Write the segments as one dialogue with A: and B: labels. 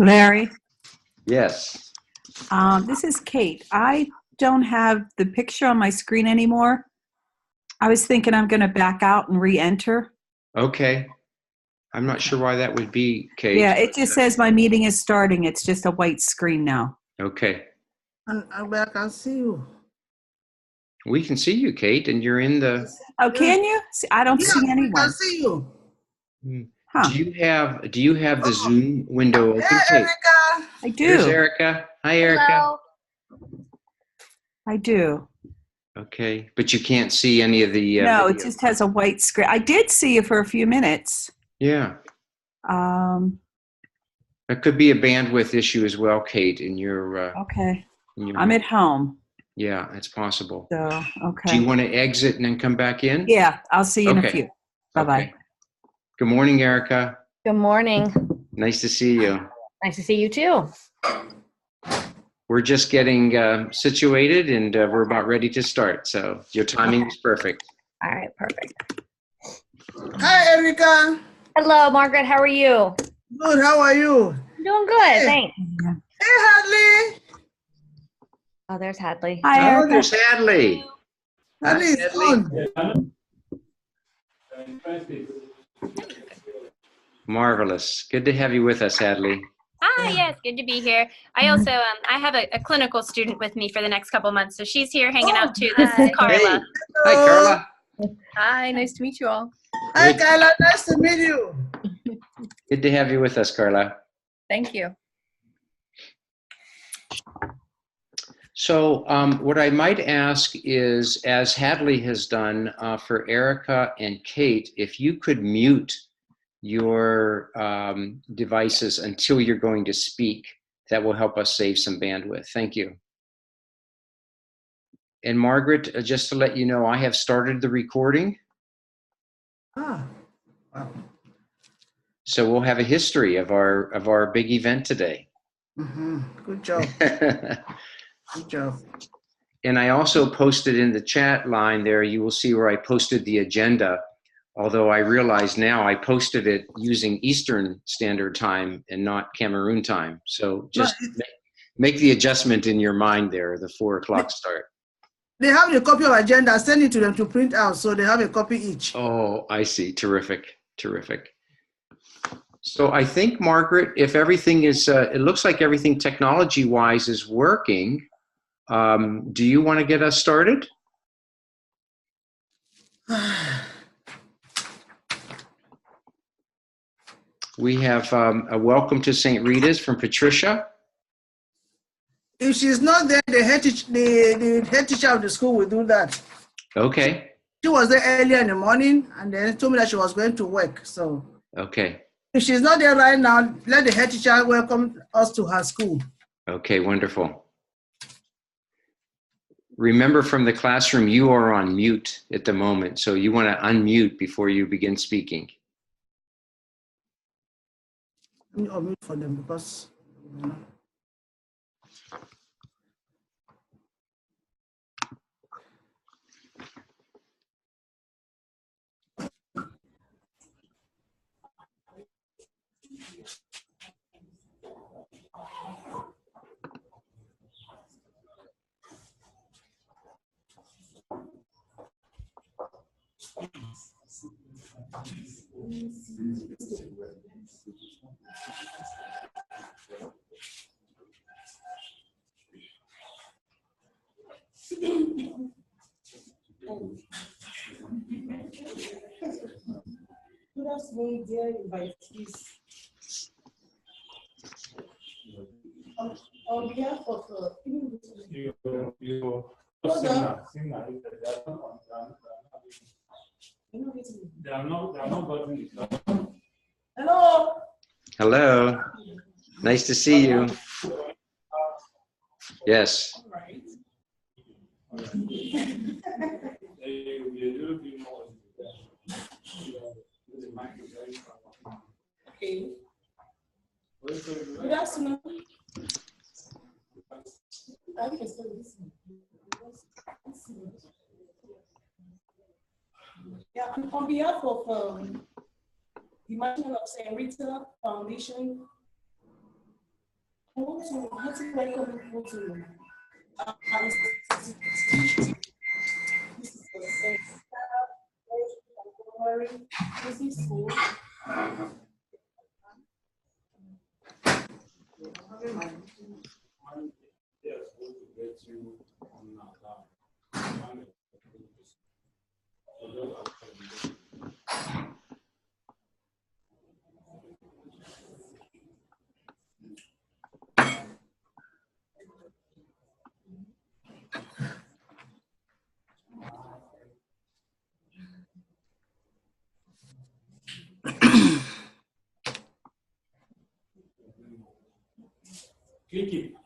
A: Larry,
B: Yes.
A: this is Kate. I don't have the picture on my screen anymore. I was thinking I'm going to back out and re-enter.
B: Okay. I'm not sure why that would be, Kate.
A: Yeah, it just says my meeting is starting. It's just a white screen now.
B: Okay.
C: And I can see you.
B: We can see you, Kate, and you're in the.
A: Oh, can you? I don't see
C: I can
A: anyone.
C: see you.
A: Huh.
B: Do you have the Zoom window open,
C: Hey,
B: Kate?
C: Erica.
A: I do.
B: There's Erica. Hi, Erica.
D: Hello.
A: I do.
B: Okay, but you can't see any of the.
A: No,
B: video.
A: it just has a white screen. I did see you for a few minutes.
B: Yeah. That could be a bandwidth issue as well, Kate. In your.
A: Okay.
B: In your,
A: I'm at home.
B: Yeah, it's possible.
A: So, okay.
B: Do you want to exit and then come back in?
A: Yeah, I'll see you in a
B: Okay.
A: few. Bye-bye.
B: Okay. Good morning, Erica.
D: Good morning.
B: Nice to see you.
D: Nice to see you too.
B: We're just getting situated and we're about ready to start. So your timing is perfect.
D: All right, perfect.
C: Hi, Erica.
D: Hello, Margaret. How are you?
C: Good. How are you?
D: I'm doing good, thanks.
C: Hey, Hadley.
D: Oh, there's Hadley.
A: Hi,
B: Oh,
A: Erica.
B: there's Hadley.
C: Hadley is
B: Hadley.
C: on.
B: Marvelous. Good to have you with us, Hadley.
E: Hi, yes, good to be here. I also, I have a clinical student with me for the next couple months, so she's here hanging out too. This is Carla.
B: Hey. Hi, Carla.
E: Hi, nice to meet you all.
C: Hi,
B: Good.
C: Carla. Nice to meet you.
B: Good to have you with us, Carla.
E: Thank you.
B: So what I might ask is, as Hadley has done for Erica and Kate, if you could mute your devices until you're going to speak, that will help us save some bandwidth. Thank you. And Margaret, just to let you know, I have started the recording.
C: Ah, wow.
B: So we'll have a history of our big event today.
C: Good job. Good job.
B: And I also posted in the chat line there, you will see where I posted the agenda. Although I realize now I posted it using Eastern Standard Time and not Cameroon time. So just make the adjustment in your mind there, the 4 o'clock start.
C: They have a copy of agenda. Send it to them to print out, so they have a copy each.
B: Oh, I see. Terrific. Terrific. So I think, Margaret, if everything is, it looks like everything technology-wise is working. Do you want to get us started? We have a welcome to St. Rita's from Patricia.
C: If she's not there, the head teacher of the school will do that.
B: Okay.
C: She was there earlier in the morning and then told me that she was going to work. So
B: Okay.
C: if she's not there right now, let the head teacher welcome us to her school.
B: Okay, wonderful. Remember from the classroom, you are on mute at the moment, so you want to unmute before you begin speaking.
C: Let me unmute for them because, you know. Good afternoon, dear invitees. On behalf of Hello.
B: Hello. Nice to see you. Yes.
C: All right. Okay. Good afternoon. Yeah, on behalf of the management of St. Rita Foundation,
F: want to welcome people to our institution. This is the music school.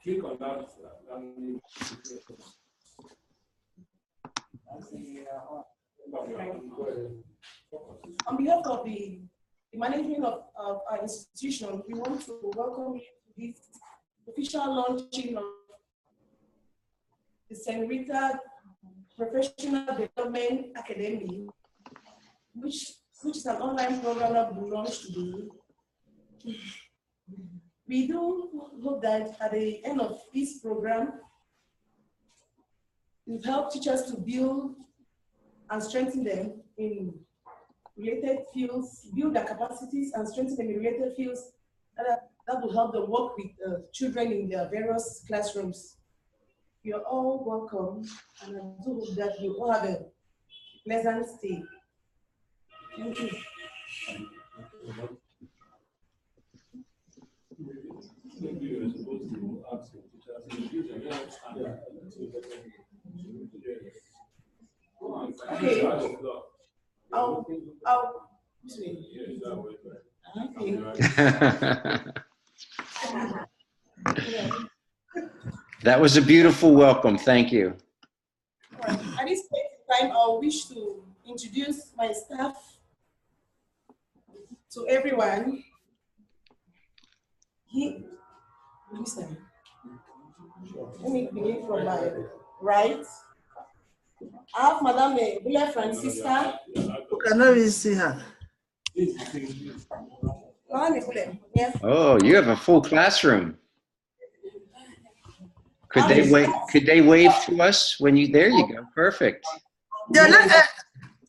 G: Click on that.
F: On behalf of the management of our institution, we want to welcome you to this official launching of the Senorita Professional Development Academy, which is an online program that we launched today. We do hope that at the end of this program, we've helped teachers to build and strengthen them in related fields, build their capacities and strengthen them in related fields that will help them work with children in their various classrooms. You're all welcome, and I do hope that you all have a pleasant stay. Thank you. Okay.
B: That was a beautiful welcome. Thank you.
F: Right. At this point in time, I wish to introduce my staff to everyone. Listen. Let me begin from my right. I have Madame Buea Francisca.
C: You cannot even see her.
B: Oh, you have a full classroom. Could they wave to us when you? There you go. Perfect.
C: Yeah,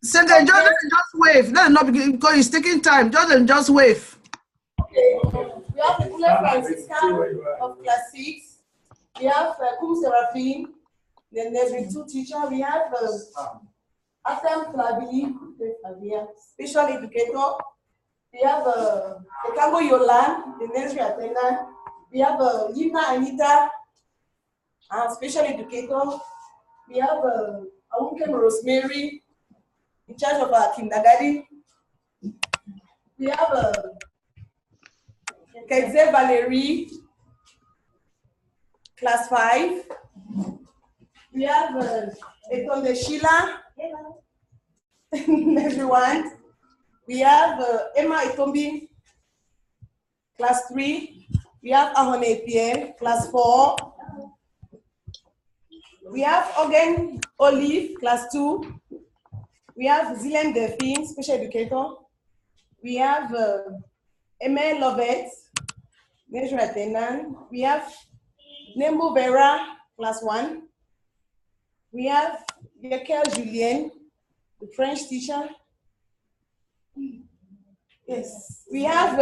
C: Senator, just wave. Let not begin because it's taking time. Just wave.
F: Okay. We have Buea Francisca of Class 6. We have Seraphine. Then there's the two teachers. We have Atem Flabi, special educator. We have Okango Yolan, the nursery attendant. We have Lina Anita, special educator. We have Awunkem Rosemary, in charge of our kindergarten. We have Kedze Valerie, class 5. We have Etonde Sheila, everyone. We have Emma Etombi, class 3. We have Ahone Pierre, class 4. We have Ogen Olive, class 2. We have Zilen Delphine, special educator. We have Emma Lovett, nursery attendant. We have Nembo Vera, class 1. We have Yekel Julien, the French teacher. Yes, we have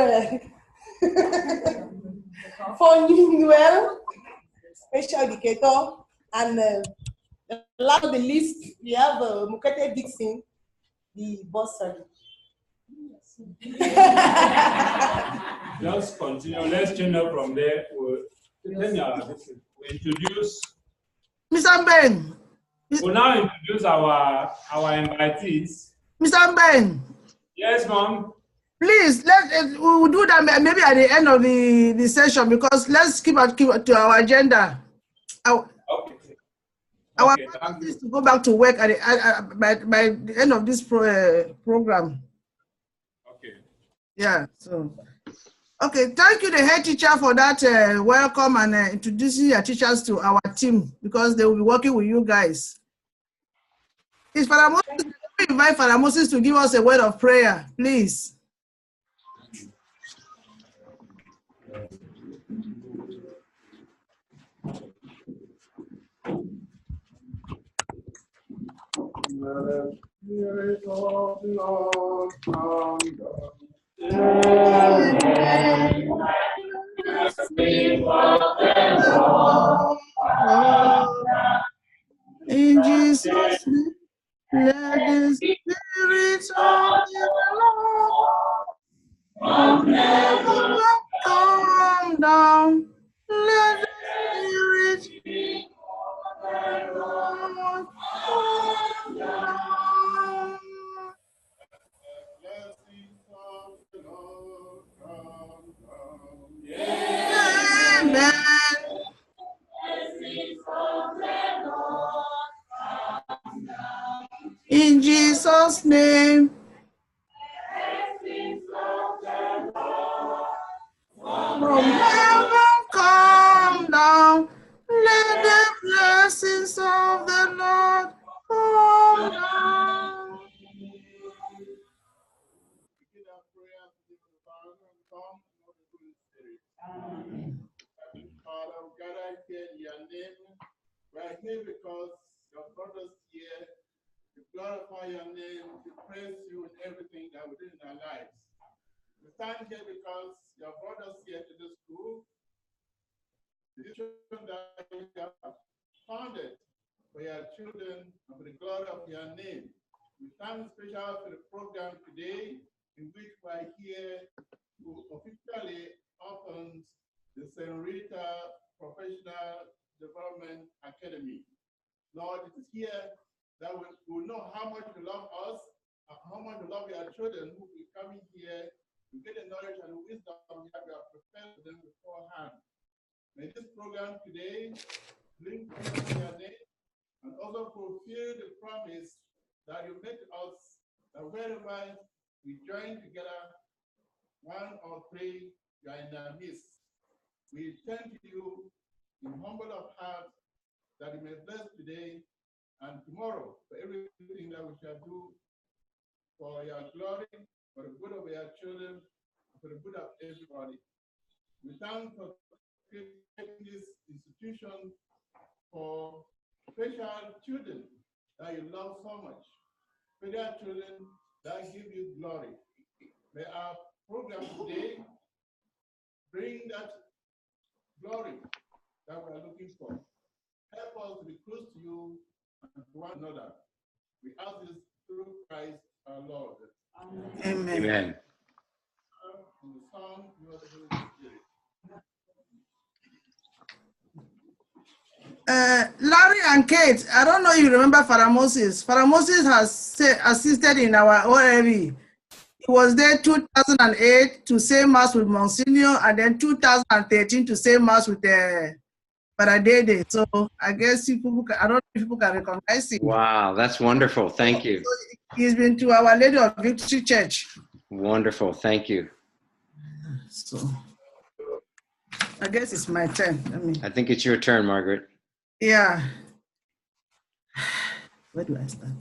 F: Noel, special educator, and last but not least, we have Mukete Dixon, the boss sergeant.
G: Just continue. Let's change up from there. We'll introduce.
C: Mr. Ben.
G: We'll now introduce our invitees.
C: Mr. Ben.
G: Yes, ma'am.
C: Please, we'll do that maybe at the end of the session because let's keep to our agenda. Our plan is to go back to work by the end of this program.
G: Okay.
C: Yeah. So, okay. Thank you, the head teacher, for that welcome and introducing your teachers to our team because they will be working with you guys. Is Father Moses, we invite Father Moses to give us a word of prayer, please.
H: the Spirit of the Lord come down.
C: In Jesus' name, let the Spirit of the Lord come down. Let the Spirit of the Lord come down.
H: Blessings of the Lord come down.
C: Amen. In Jesus' name, from heaven come down. Let the blessings of the Lord come down.
H: Begin our prayer to the Father and Son and of the Holy Spirit. Father, we gather here in your name. We are here because your brothers here to glorify your name, to praise you in everything that we do in our lives. We stand here because your brothers here to the school, the children that you have founded for your children and for the glory of your name. We stand special for the program today in which we are here to officially open the Senorita Professional Development Academy. Lord, it is here that we will know how much you love us, and how much you love your children who will be coming here to get the knowledge and the wisdom that we have prepared for them beforehand. May this program today bring honor to your name and also fulfill the promise that you made to us that wherever we join together, one or three, you are in our midst. We thank you in humble of heart that you may bless today and tomorrow for everything that we shall do for your glory, for the good of your children, for the good of everybody. We thank for creating this institution for special children that you love so much, special children that give you glory. May our program today bring that glory that we are looking for. Help us to be close to you and to one another. We ask this through Christ our Lord.
C: Amen.
B: Amen.
H: And the Son, and of the Holy Spirit.
C: Larry and Kate, I don't know if you remember Father Moses. Father Moses has assisted in our OLV. He was there 2008 to say Mass with Monsignor, and then 2013 to say Mass with Father Dede. So I guess people I don't know if people can recognize him.
B: Wow, that's wonderful. Thank you.
C: So he's been to Our Lady of Victory Church.
B: Wonderful. Thank you.
C: So I guess it's my turn.
B: I think it's your turn, Margaret.
C: Yeah. Where do I start?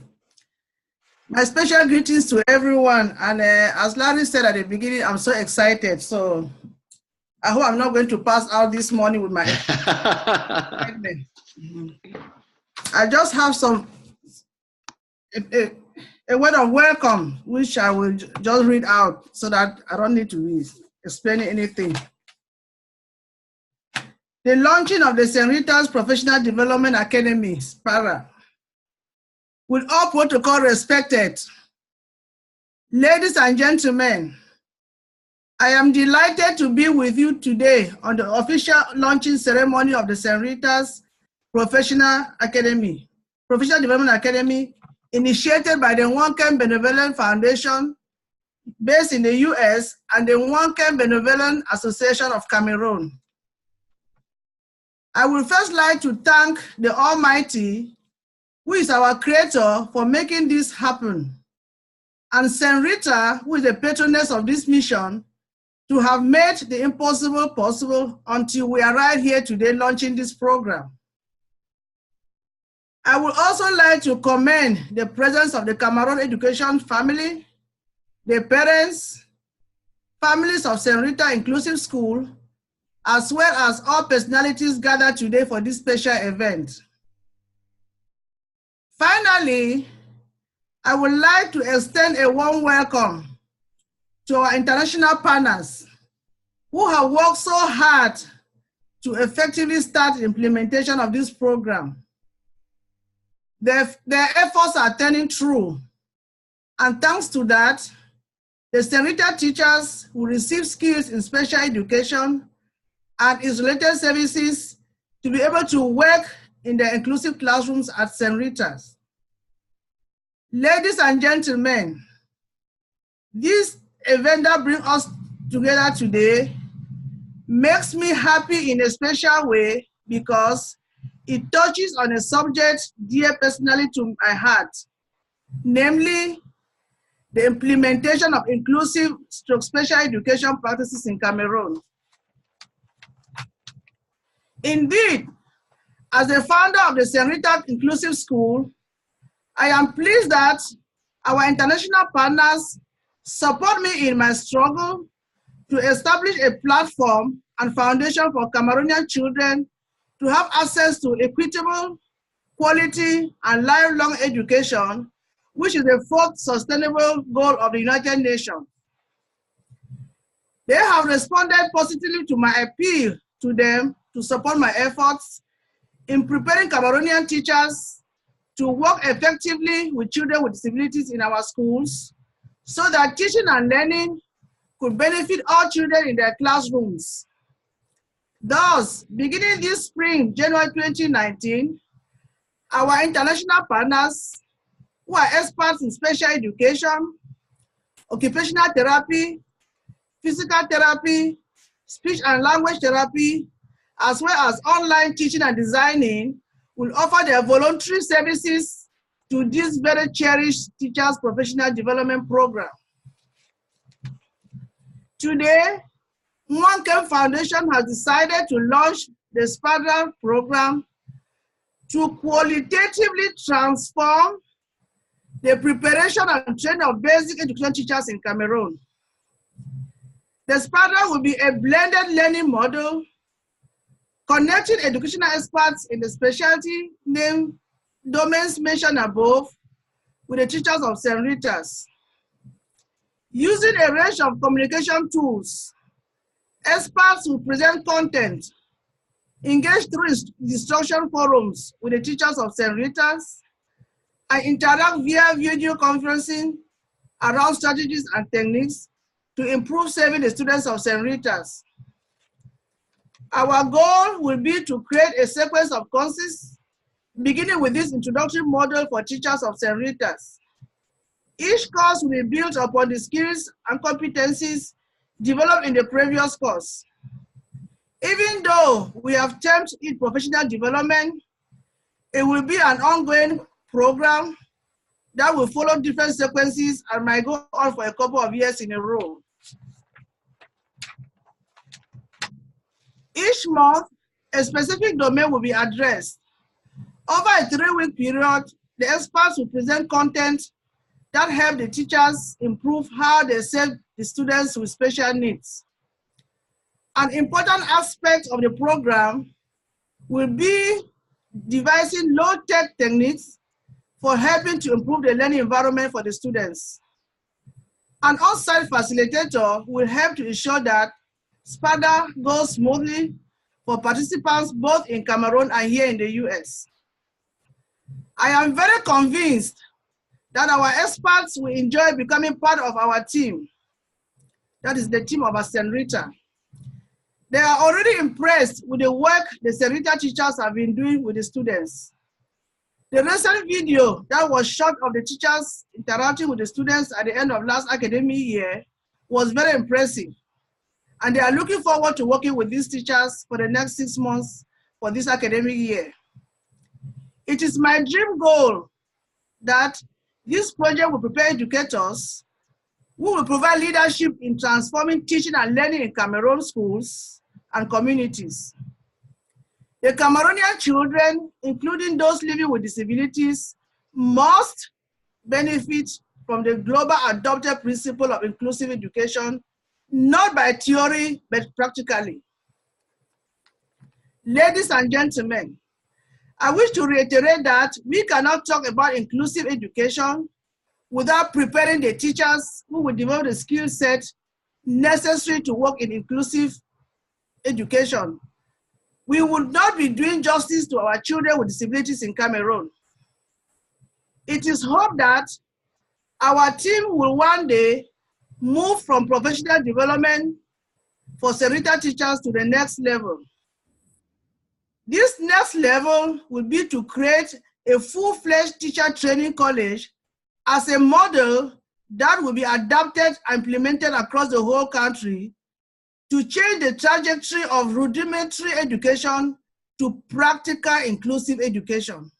C: My special greetings to everyone. And as Larry said at the beginning, I'm so excited. So I hope I'm not going to pass out this morning with my excitement. I just have a word of welcome, which I will just read out so that I don't need to explain anything. The launching of the St. Rita's Professional Development Academy, SPARA, with all protocol respected. Ladies and gentlemen, I am delighted to be with you today on the official launching ceremony of the St. Rita's Professional Development Academy, initiated by the Wanken Benevolent Foundation, based in the US, and the Wanken Benevolent Association of Cameroon. I would first like to thank the Almighty, who is our creator, for making this happen, and St. Rita, who is the patroness of this mission, to have made the impossible possible until we are right here today launching this program. I would also like to commend the presence of the Cameroon education family, the parents, families of St. Rita Inclusive School, as well as all personalities gathered today for this special event. Finally, I would like to extend a warm welcome to our international partners who have worked so hard to effectively start the implementation of this program. Their efforts are turning true, and thanks to that, the Senrita teachers will receive skills in special education and its related services to be able to work in the inclusive classrooms at Senritas. Ladies and gentlemen, this event that brings us together today makes me happy in a special way because it touches on a subject dear personally to my heart, namely the implementation of inclusive special education practices in Cameroon. Indeed, as the founder of the Senrita Inclusive School, I am pleased that our international partners support me in my struggle to establish a platform and foundation for Cameroonian children to have access to equitable, quality, and lifelong education, which is the fourth sustainable goal of the United Nations. They have responded positively to my appeal to them to support my efforts in preparing Cameroonian teachers to work effectively with children with disabilities in our schools so that teaching and learning could benefit all children in their classrooms. Thus, beginning this spring, January 2019, our international partners, who are experts in special education, occupational therapy, physical therapy, speech and language therapy, as well as online teaching and designing, will offer their voluntary services to this very cherished Teachers Professional Development Program. Today, Mwankem Foundation has decided to launch the SRPDA program to qualitatively transform the preparation and training of basic education teachers in Cameroon. The SRPDA will be a blended learning model connecting educational experts in the specialty named domains mentioned above with the teachers of Senritas. Using a range of communication tools, experts will present content, engage through instruction forums with the teachers of Senritas, and interact via video conferencing around strategies and techniques to improve serving the students of Senritas. Our goal will be to create a sequence of courses, beginning with this introductory model for teachers of Senritas. Each course will be built upon the skills and competencies developed in the previous course. Even though we have termed it professional development, it will be an ongoing program that will follow different sequences and might go on for a couple of years in a row. Each month, a specific domain will be addressed. Over a 3-week period, the experts will present content that help the teachers improve how they serve the students with special needs. An important aspect of the program will be devising low-tech techniques for helping to improve the learning environment for the students. An on-site facilitator will help to ensure that SRPDA goes smoothly for participants both in Cameroon and here in the US. I am very convinced that our experts will enjoy becoming part of our team. That is the team of Senrita. They are already impressed with the work the Senrita teachers have been doing with the students. The recent video that was shot of the teachers interacting with the students at the end of last academic year was very impressive. And they are looking forward to working with these teachers for the next 6 months for this academic year. It is my dream goal that this project will prepare educators who will provide leadership in transforming teaching and learning in Cameroon schools and communities. The Cameroonian children, including those living with disabilities, must benefit from the global adopted principle of inclusive education, not by theory, but practically. Ladies and gentlemen, I wish to reiterate that we cannot talk about inclusive education without preparing the teachers who will develop the skill set necessary to work in inclusive education, we would not be doing justice to our children with disabilities in Cameroon. It is hoped that our team will one day move from professional development for Serita teachers to the next level. This next level will be to create a full-fledged teacher training college as a model that will be adapted and implemented across the whole country to change the trajectory of rudimentary education to practical inclusive education.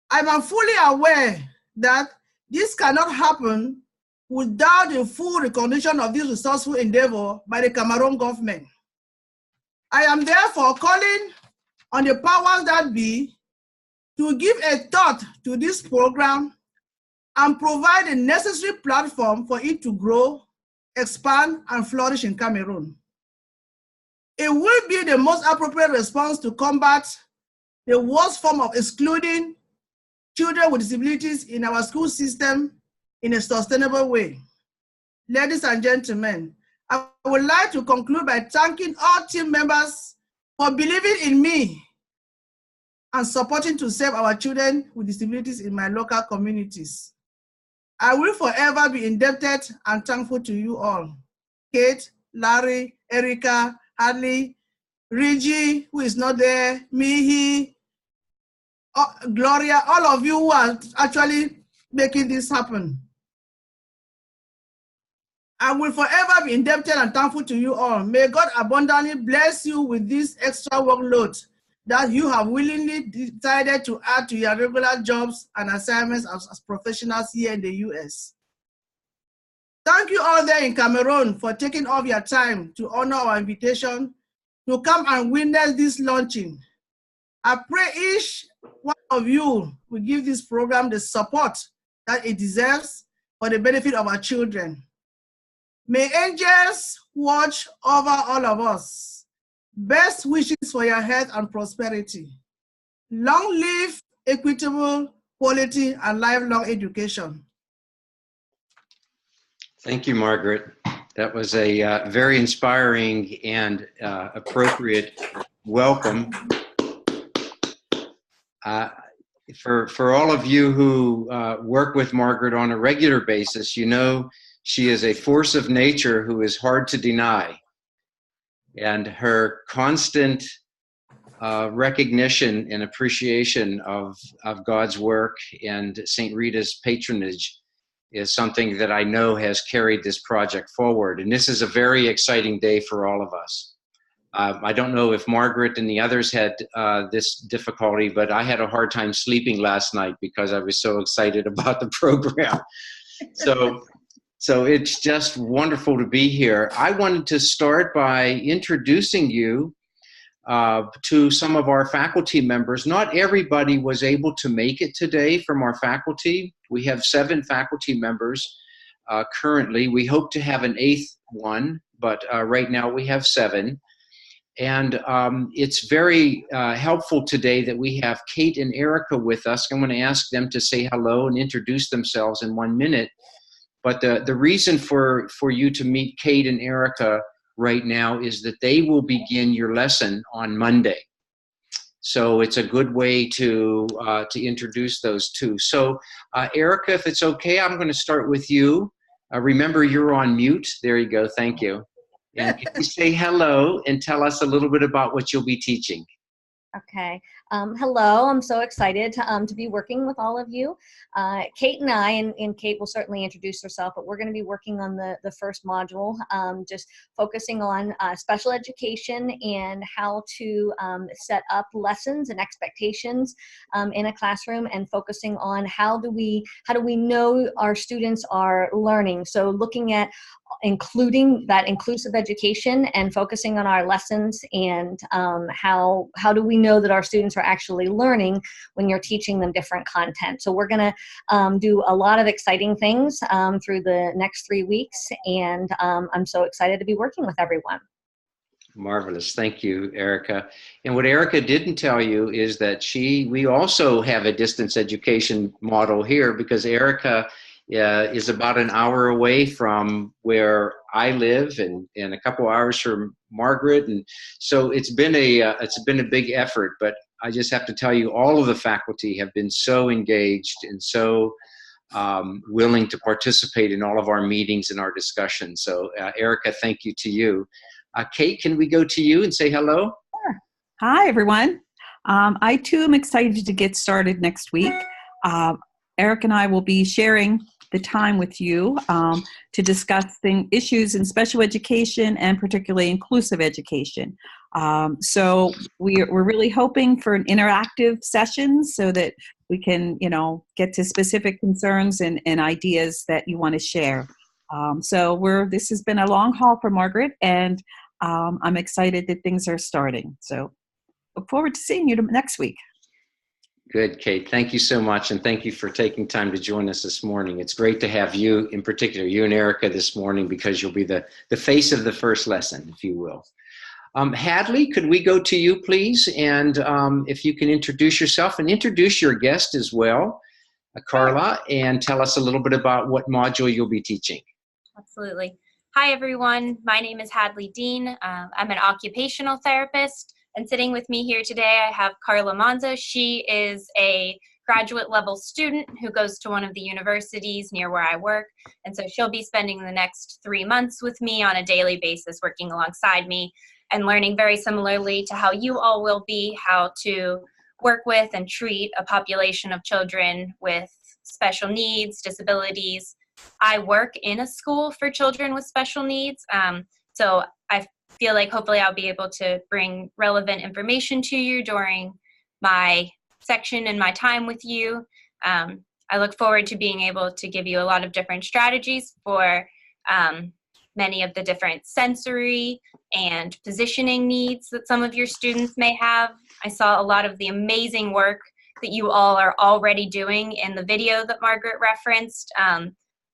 C: I am fully aware that this cannot happen without the full recognition of this resourceful endeavor by the Cameroon government. I am therefore calling on the powers that be to give a thought to this program and provide a necessary platform for it to grow, expand, and flourish in Cameroon. It will be the most appropriate response to combat the worst form of excluding children with disabilities in our school system in a sustainable way. Ladies and gentlemen, I would like to conclude by thanking all team members for believing in me and supporting to save our children with disabilities in my local communities. I will forever be indebted and thankful to you all. Kate, Larry, Erica, Hadley, Reggie, who is not there, Mihi, Gloria, all of you who are actually making this happen. I will forever be indebted and thankful to you all. May God abundantly bless you with this extra workload that you have willingly decided to add to your regular jobs and assignments as professionals here in the US. Thank you all there in Cameroon for taking off your time to honor our invitation to come and witness this launching. I pray each one of you will give this program the support that it deserves for the benefit of our children. May angels watch over all of us. Best wishes for your health and prosperity. Long live equitable, quality, and lifelong education.
B: Thank you, Margaret. That was a very inspiring and appropriate welcome. For all of you who work with Margaret on a regular basis, you know she is a force of nature who is hard to deny. And her constant recognition and appreciation of God's work and St. Rita's patronage is something that I know has carried this project forward. And this is a very exciting day for all of us. I don't know if Margaret and the others had this difficulty, but I had a hard time sleeping last night because I was so excited about the program. So it's just wonderful to be here. I wanted to start by introducing you to some of our faculty members. Not everybody was able to make it today from our faculty. We have 7 faculty members currently. We hope to have an 8th one, but right now we have 7. And it's very helpful today that we have Kate and Erica with us. I'm going to ask them to say hello and introduce themselves in 1 minute. But the reason for you to meet Kate and Erica right now is that they will begin your lesson on Monday. So it's a good way to introduce those two. So Erica, if it's okay, I'm going to start with you. Remember, you're on mute. There you go. Thank you. And can you say hello and tell us a little bit about what you'll be teaching?
D: Okay. Hello, I'm so excited to be working with all of you. Kate and I, and Kate will certainly introduce herself, but we're going to be working on the first module, just focusing on special education and how to set up lessons and expectations in a classroom, and focusing on how do we know our students are learning. So looking at including that inclusive education and focusing on our lessons, and how do we know that our students are actually learning when you're teaching them different content. So we're going to do a lot of exciting things through the next 3 weeks, and I'm so excited to be working with everyone.
B: Marvelous. Thank you, Erica. And what Erica didn't tell you is that we also have a distance education model here, because Erica is about an hour away from where I live, and a couple hours from Margaret. And so it's been a big effort, but I just have to tell you, all of the faculty have been so engaged and so willing to participate in all of our meetings and our discussions. So Erica, thank you to you. Kate, can we go to you and say hello?
A: Sure. Hi, everyone. I too am excited to get started next week. Eric and I will be sharing the time with you to discuss issues in special education and particularly inclusive education. So we're really hoping for an interactive session so that we can, get to specific concerns and ideas that you want to share. So this has been a long haul for Margaret, and I'm excited that things are starting. So look forward to seeing you next week.
B: Good, Kate. Thank you so much, and thank you for taking time to join us this morning. It's great to have you, in particular, you and Erica this morning, because you'll be the face of the first lesson, if you will. Hadley, could we go to you, please? And if you can introduce yourself and introduce your guest as well, Carla, and tell us a little bit about what module you'll be teaching.
E: Absolutely. Hi, everyone. My name is Hadley Dean. I'm an occupational therapist, and sitting with me here today, I have Carla Manza. She is a graduate level student who goes to one of the universities near where I work, and so she'll be spending the next 3 months with me on a daily basis, working alongside me and learning very similarly to how you all will be, how to work with and treat a population of children with special needs, disabilities. I work in a school for children with special needs, so I feel like hopefully I'll be able to bring relevant information to you during my section and my time with you. I look forward to being able to give you a lot of different strategies for many of the different sensory and positioning needs that some of your students may have. I saw a lot of the amazing work that you all are already doing in the video that Margaret referenced.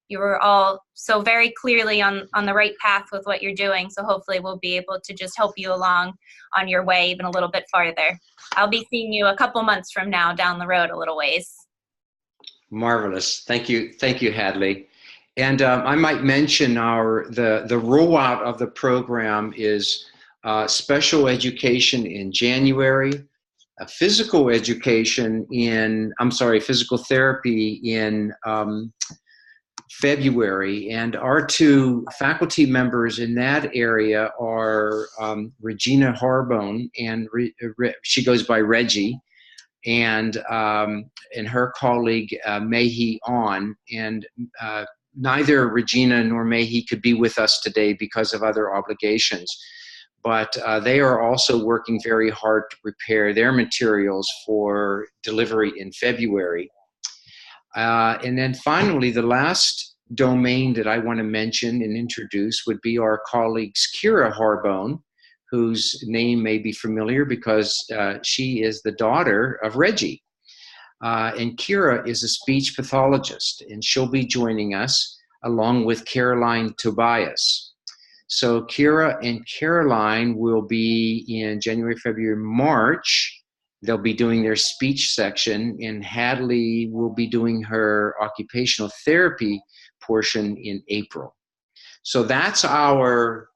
E: You were all so very clearly on the right path with what you're doing, so hopefully we'll be able to just help you along on your way even a little bit farther. I'll be seeing you a couple months from now down the road a little ways.
B: Marvelous. Thank you, Hadley. And I might mention the rollout of the program is special education in January, physical therapy in February, and our two faculty members in that area are Regina Harbone, and she goes by Reggie, and her colleague Mehi On, and neither Regina nor Mehi could be with us today because of other obligations, but they are also working very hard to prepare their materials for delivery in February. And then finally, the last domain that I want to mention and introduce would be our colleagues Kira Harbone, whose name may be familiar because she is the daughter of Reggie. And Kira is a speech pathologist, and she'll be joining us along with Caroline Tobias. So Kira and Caroline will be in January, February, March. They'll be doing their speech section, and Hadley will be doing her occupational therapy portion in April. So that's our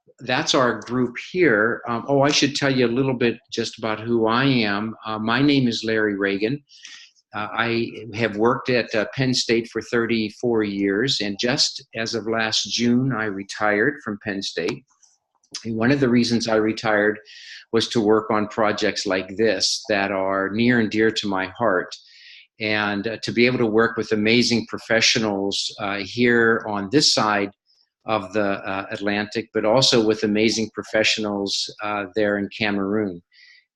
B: group here. I should tell you a little bit just about who I am. My name is Larry Reagan. I have worked at Penn State for 34 years, and just as of last June, I retired from Penn State. And one of the reasons I retired was to work on projects like this that are near and dear to my heart, and to be able to work with amazing professionals here on this side of the Atlantic, but also with amazing professionals there in Cameroon.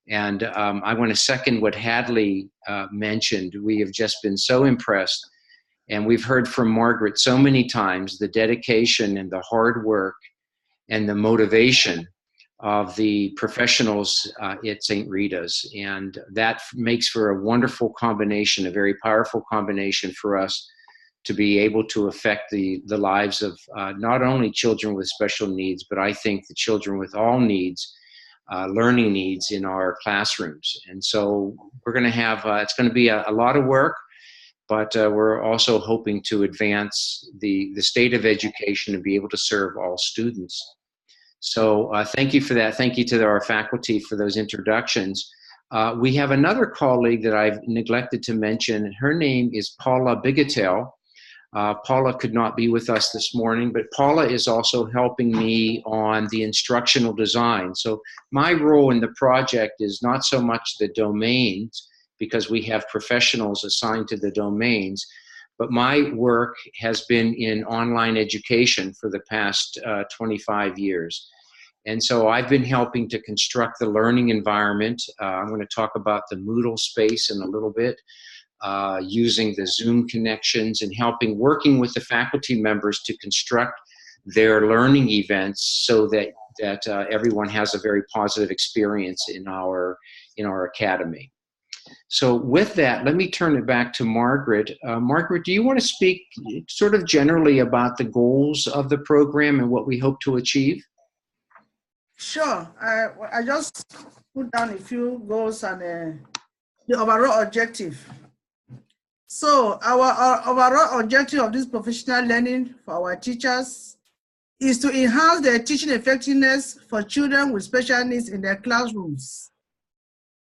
B: And I want to second what Hadley mentioned. We have just been so impressed, and we've heard from Margaret so many times the dedication and the hard work and the motivation of the professionals at St. Rita's. And that makes for a wonderful combination, a very powerful combination for us to be able to affect the lives of not only children with special needs, but I think the children with all needs learning needs in our classrooms. And so we're going to have, it's going to be a lot of work, but we're also hoping to advance the state of education and be able to serve all students. So thank you for that. Thank you to our faculty for those introductions. We have another colleague that I've neglected to mention. Her name is Paula Bigetel. Paula could not be with us this morning, but Paula is also helping me on the instructional design. So my role in the project is not so much the domains, because we have professionals assigned to the domains, but my work has been in online education for the past 25 years. And so I've been helping to construct the learning environment. I'm going to talk about the Moodle space in a little bit, using the Zoom connections and working with the faculty members to construct their learning events so that everyone has a very positive experience in our academy. So with that, let me turn it back to Margaret. Margaret, do you want to speak sort of generally about the goals of the program and what we hope to achieve?
C: Sure. I just put down a few goals and the overall objective. So our overall objective of this professional learning for our teachers is to enhance their teaching effectiveness for children with special needs in their classrooms,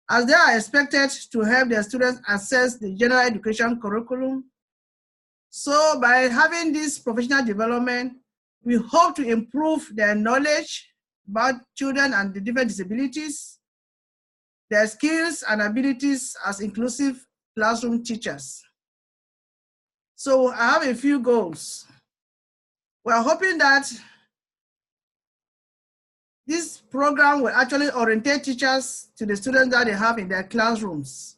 C: as they are expected to help their students access the general education curriculum. So by having this professional development, we hope to improve their knowledge about children and the different disabilities, their skills and abilities as inclusive classroom teachers. So I have a few goals. We're hoping that this program will actually orientate teachers to the students that they have in their classrooms.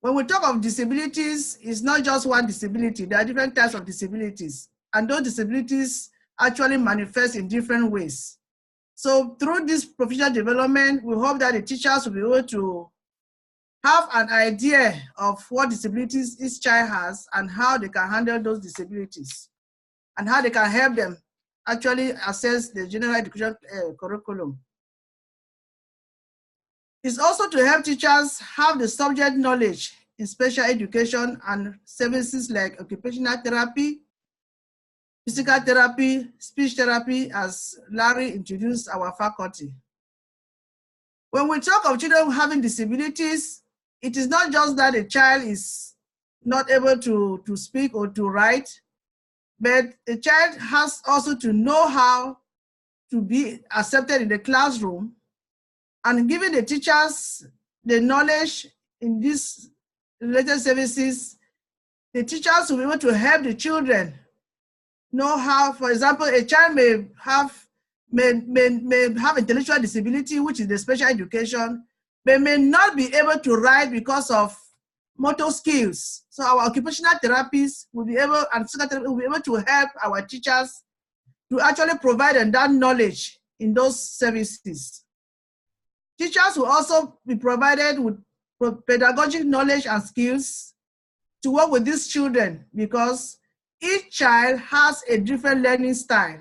C: When we talk of disabilities, it's not just one disability. There are different types of disabilities, and those disabilities actually manifest in different ways. So through this professional development, we hope that the teachers will be able to have an idea of what disabilities each child has and how they can handle those disabilities and how they can help them actually access the general education curriculum. It's also to help teachers have the subject knowledge in special education and services like occupational therapy, physical therapy, speech therapy, as Larry introduced our faculty. When we talk of children having disabilities, it is not just that a child is not able to speak or to write, but the child has also to know how to be accepted in the classroom, and giving the teachers the knowledge in these related services, the teachers will be able to help the children know how, for example, a child may have intellectual disability, which is the special education, but may not be able to write because of motor skills. So our occupational therapists will be able, and psychotherapy will be able to help our teachers to actually provide them that knowledge in those services. Teachers will also be provided with pedagogic knowledge and skills to work with these children, because each child has a different learning style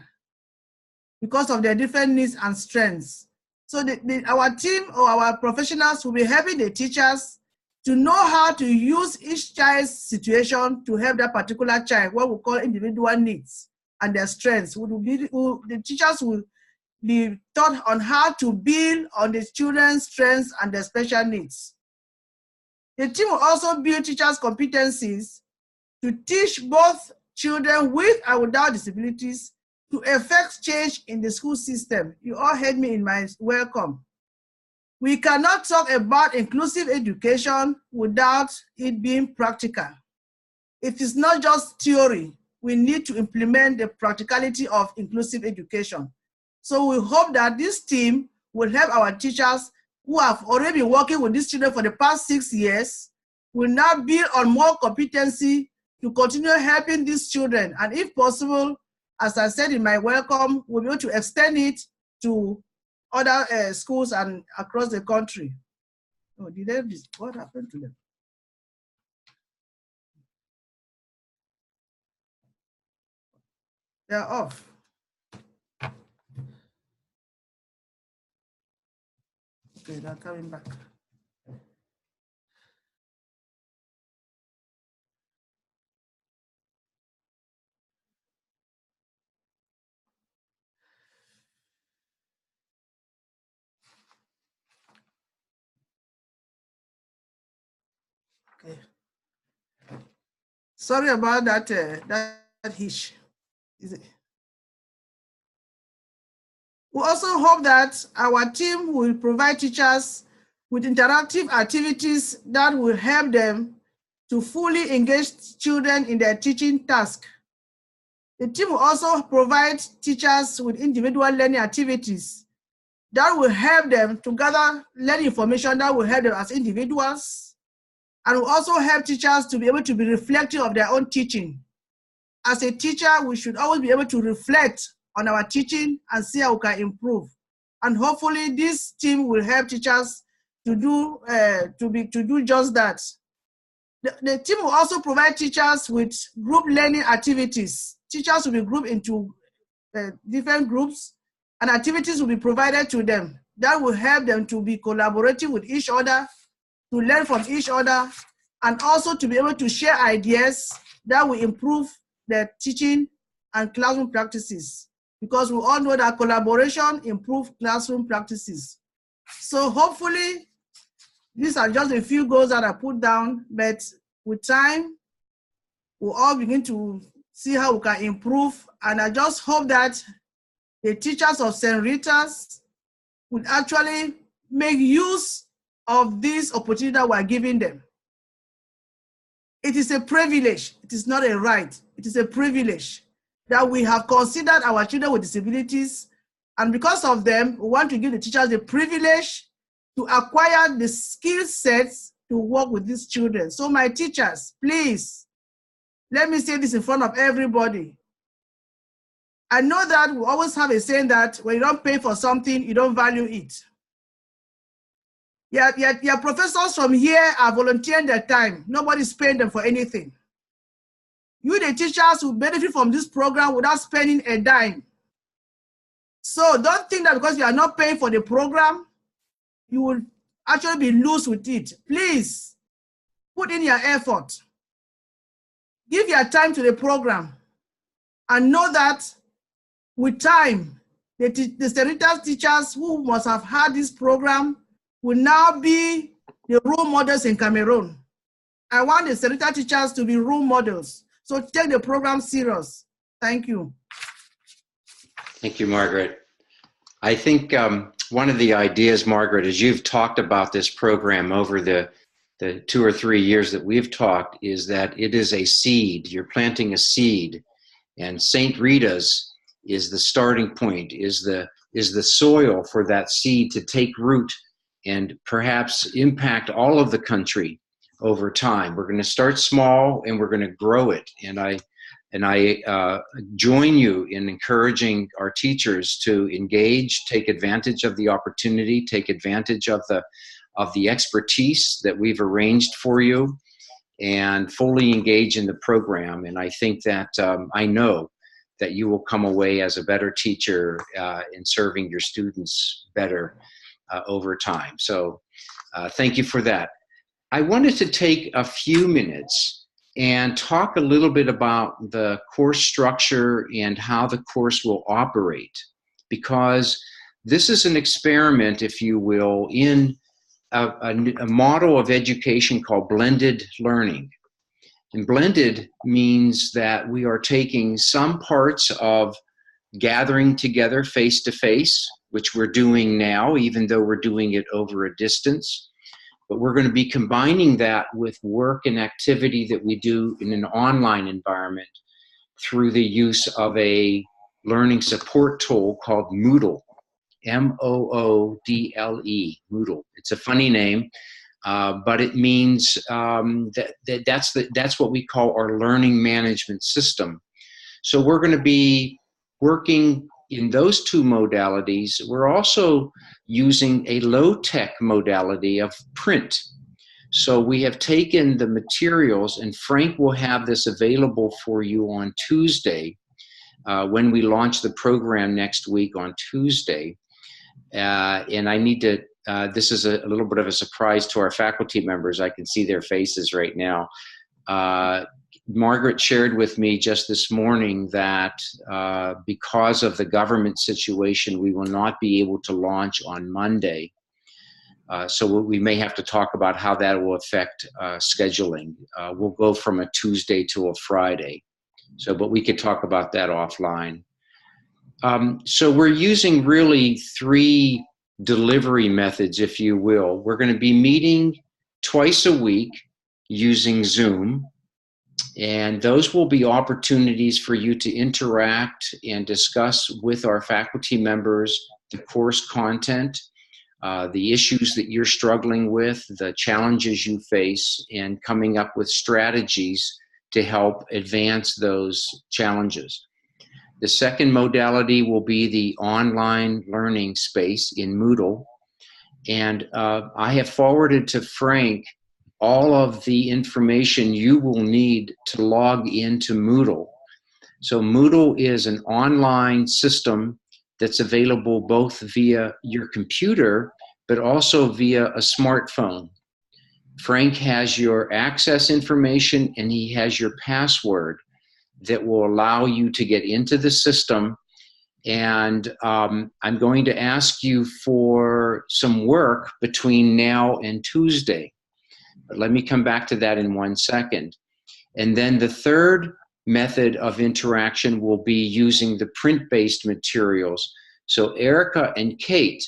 C: because of their different needs and strengths. So our team or our professionals will be helping the teachers to know how to use each child's situation to help that particular child, what we call individual needs and their strengths. The teachers will be taught on how to build on the children's strengths and their special needs. The team will also build teachers' competencies to teach both children with and without disabilities to effect change in the school system. You all heard me in my welcome. We cannot talk about inclusive education without it being practical. It is not just theory. We need to implement the practicality of inclusive education. So we hope that this team will help our teachers who have already been working with these children for the past 6 years, will now build on more competency to continue helping these children. And if possible, as I said in my welcome, we'll be able to extend it to other schools and across the country. Oh, what happened to them? They're off. Okay, they're coming back. Okay. Sorry about that. That hitch. Is it? We also hope that our team will provide teachers with interactive activities that will help them to fully engage children in their teaching task. The team will also provide teachers with individual learning activities that will help them to gather learning information that will help them as individuals, and will also help teachers to be able to be reflective of their own teaching. As a teacher, we should always be able to reflect on our teaching and see how we can improve. And hopefully this team will help teachers to do just that. The team will also provide teachers with group learning activities. Teachers will be grouped into different groups, and activities will be provided to them that will help them to be collaborating with each other, to learn from each other, and also to be able to share ideas that will improve their teaching and classroom practices. Because we all know that collaboration improves classroom practices. So hopefully, these are just a few goals that I put down, but with time, we'll all begin to see how we can improve. And I just hope that the teachers of St. Rita's would actually make use of this opportunity that we're giving them. It is a privilege. It is not a right. It is a privilege that we have considered our children with disabilities. And because of them, we want to give the teachers the privilege to acquire the skill sets to work with these children. So my teachers, please, let me say this in front of everybody. I know that we always have a saying that when you don't pay for something, you don't value it. Your professors from here are volunteering their time. Nobody's paying them for anything. You, the teachers, will benefit from this program without spending a dime. So don't think that because you are not paying for the program, you will actually be loose with it. Please, put in your effort. Give your time to the program. And know that with time, the St. Rita's teachers who must have had this program will now be the role models in Cameroon. I want the St. Rita teachers to be role models. So take the program serious. Thank you.
B: Thank you, Margaret. I think one of the ideas, Margaret, as you've talked about this program over the 2 or 3 years that we've talked, is that it is a seed. You're planting a seed, and St. Rita's is the starting point, is the soil for that seed to take root and perhaps impact all of the country over time. We're going to start small and we're going to grow it. And I join you in encouraging our teachers to engage, take advantage of the opportunity, take advantage of the expertise that we've arranged for you, and fully engage in the program. And I think that I know that you will come away as a better teacher in serving your students better over time. So thank you for that. I wanted to take a few minutes and talk a little bit about the course structure and how the course will operate, because this is an experiment, if you will, in a model of education called blended learning. And blended means that we are taking some parts of gathering together face-to-face, which we're doing now, even though we're doing it over a distance. But we're going to be combining that with work and activity that we do in an online environment through the use of a learning support tool called Moodle, M-O-O-D-L-E, Moodle. It's a funny name, but it means that's what we call our learning management system. So we're going to be working in those two modalities. We're also using a low-tech modality of print. So we have taken the materials, and Frank will have this available for you on Tuesday when we launch the program next week on Tuesday. And I need to this is a little bit of a surprise to our faculty members. I can see their faces right now. Margaret shared with me just this morning that because of the government situation, we will not be able to launch on Monday. So we may have to talk about how that will affect scheduling. We'll go from a Tuesday to a Friday. So, but we could talk about that offline. So we're using really 3 delivery methods, if you will. We're going to be meeting twice a week using Zoom. And those will be opportunities for you to interact and discuss with our faculty members the course content, the issues that you're struggling with, the challenges you face, and coming up with strategies to help advance those challenges. The second modality will be the online learning space in Moodle. And I have forwarded to Frank all of the information you will need to log into Moodle. So Moodle is an online system that's available both via your computer, but also via a smartphone. Frank has your access information and he has your password that will allow you to get into the system. And I'm going to ask you for some work between now and Tuesday. But let me come back to that in 1 second. And then the third method of interaction will be using the print-based materials. So Erica and Kate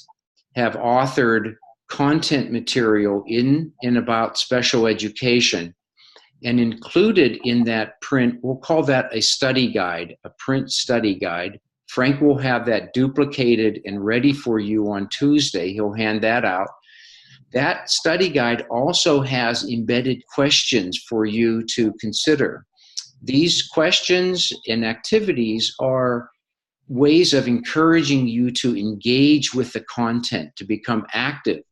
B: have authored content material in and about special education. And included in that print, we'll call that a study guide, a print study guide. Frank will have that duplicated and ready for you on Tuesday. He'll hand that out. That study guide also has embedded questions for you to consider. These questions and activities are ways of encouraging you to engage with the content, to become active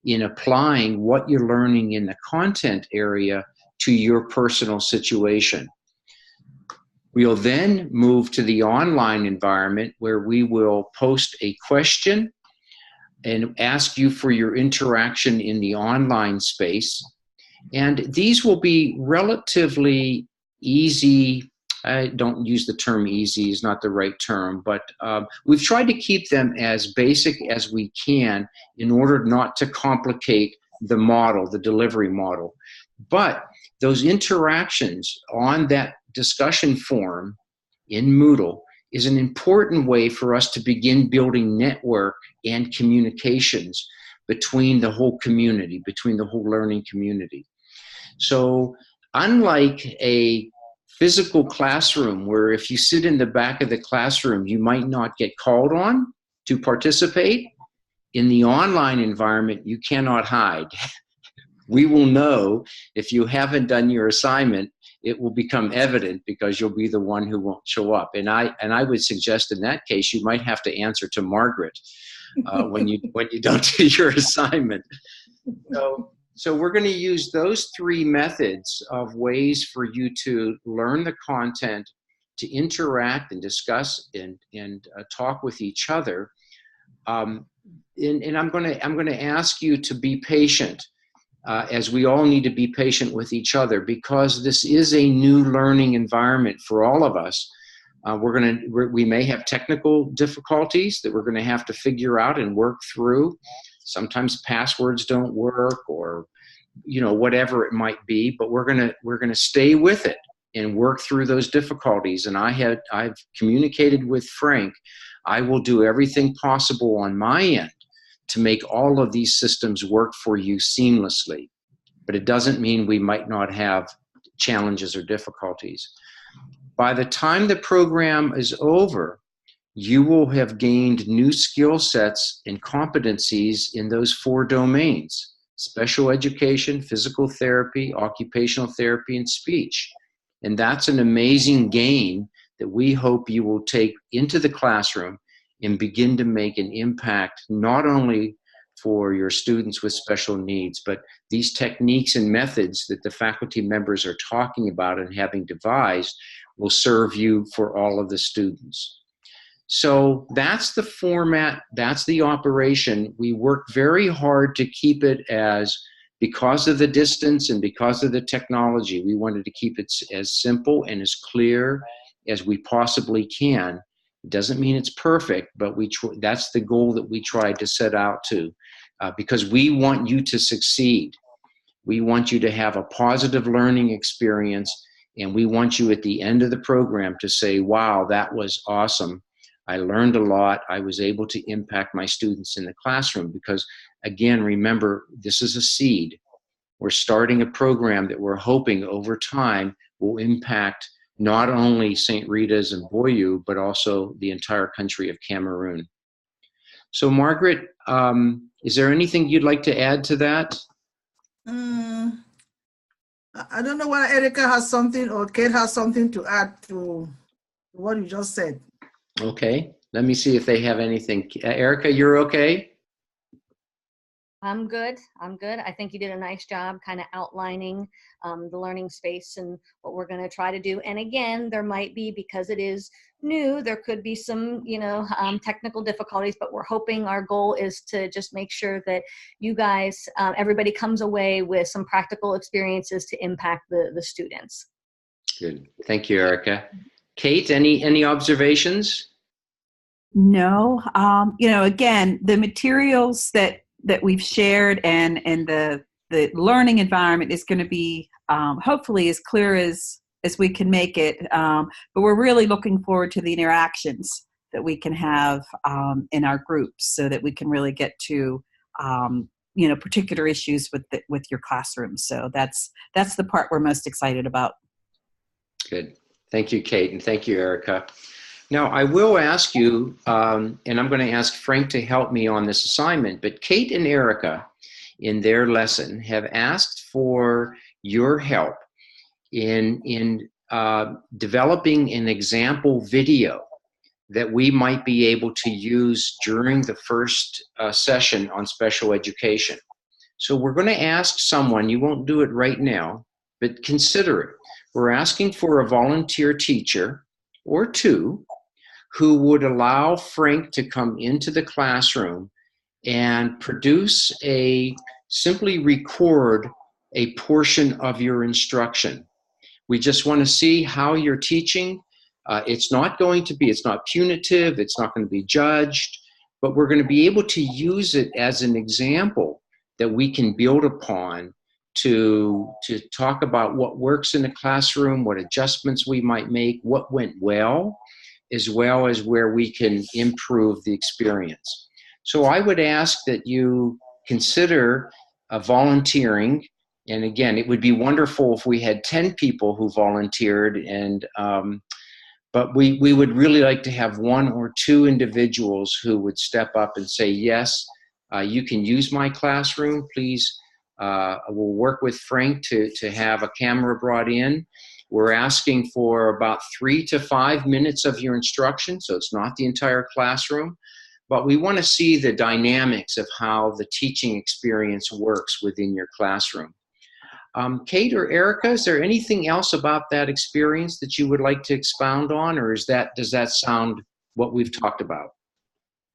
B: in applying what you're learning in the content area to your personal situation. We'll then move to the online environment where we will post a question and ask you for your interaction in the online space. And these will be relatively easy. I don't use the term easy, is not the right term, but we've tried to keep them as basic as we can in order not to complicate the model, the delivery model. But those interactions on that discussion forum in Moodle is an important way for us to begin building network and communications between the whole community, between the whole learning community. So unlike a physical classroom where if you sit in the back of the classroom, you might not get called on to participate, in the online environment, you cannot hide. We will know if you haven't done your assignment, it will become evident because you'll be the one who won't show up. And I would suggest in that case, you might have to answer to Margaret when you don't do your assignment. So we're going to use those 3 methods of ways for you to learn the content, to interact and discuss and talk with each other. And I'm going to ask you to be patient. As we all need to be patient with each other because this is a new learning environment for all of us. We may have technical difficulties that we're going to have to figure out and work through. Sometimes passwords don't work or, whatever it might be, but we're going to stay with it and work through those difficulties. And I've communicated with Frank. I will do everything possible on my end to make all of these systems work for you seamlessly. But it doesn't mean we might not have challenges or difficulties. By the time the program is over, you will have gained new skill sets and competencies in those 4 domains: special education, physical therapy, occupational therapy, and speech. And that's an amazing gain that we hope you will take into the classroom and begin to make an impact not only for your students with special needs, but these techniques and methods that the faculty members are talking about and having devised will serve you for all of the students. So that's the format, that's the operation. We work very hard to keep it as, because of the distance and because of the technology, we wanted to keep it as simple and as clear as we possibly can. It doesn't mean it's perfect, but that's the goal that we tried to set out to, because we want you to succeed. We want you to have a positive learning experience, and we want you at the end of the program to say, wow, that was awesome. I learned a lot. I was able to impact my students in the classroom because, again, remember, this is a seed. We're starting a program that we're hoping over time will impact not only St. Rita's and Buea, but also the entire country of Cameroon. So, Margaret, is there anything you'd like to add to that?
C: I don't know whether Erica has something or Kate has something to add to what you just said.
B: Okay, let me see if they have anything. Erica, you're okay?
D: I'm good. I'm good. I think you did a nice job kind of outlining the learning space and what we're going to try to do. And again, there might be, because it is new, there could be some, technical difficulties, but we're hoping, our goal is to just make sure that you guys, everybody comes away with some practical experiences to impact the students.
B: Good. Thank you, Erica. Kate, any observations?
A: No. Again, the materials that we've shared and the learning environment is going to be hopefully as clear as we can make it. But we're really looking forward to the interactions that we can have in our groups, so that we can really get to particular issues with your classroom. So that's the part we're most excited about.
B: Good. Thank you, Kate, and thank you, Erica. Now, I will ask you, and I'm going to ask Frank to help me on this assignment, but Kate and Erica, in their lesson, have asked for your help in developing an example video that we might be able to use during the first session on special education. So we're going to ask someone, you won't do it right now, but consider it. We're asking for a volunteer teacher or two who would allow Frank to come into the classroom and simply record a portion of your instruction. We just want to see how you're teaching. It's not punitive, it's not going to be judged, but we're going to be able to use it as an example that we can build upon to talk about what works in the classroom, what adjustments we might make, what went well as where we can improve the experience. So I would ask that you consider volunteering. And again, it would be wonderful if we had 10 people who volunteered, but we would really like to have 1 or 2 individuals who would step up and say, yes, you can use my classroom, please. We'll work with Frank to have a camera brought in. We're asking for about 3 to 5 minutes of your instruction, so it's not the entire classroom, but we want to see the dynamics of how the teaching experience works within your classroom. Kate or Erica, is there anything else about that experience that you would like to expound on, or does that sound what we've talked about?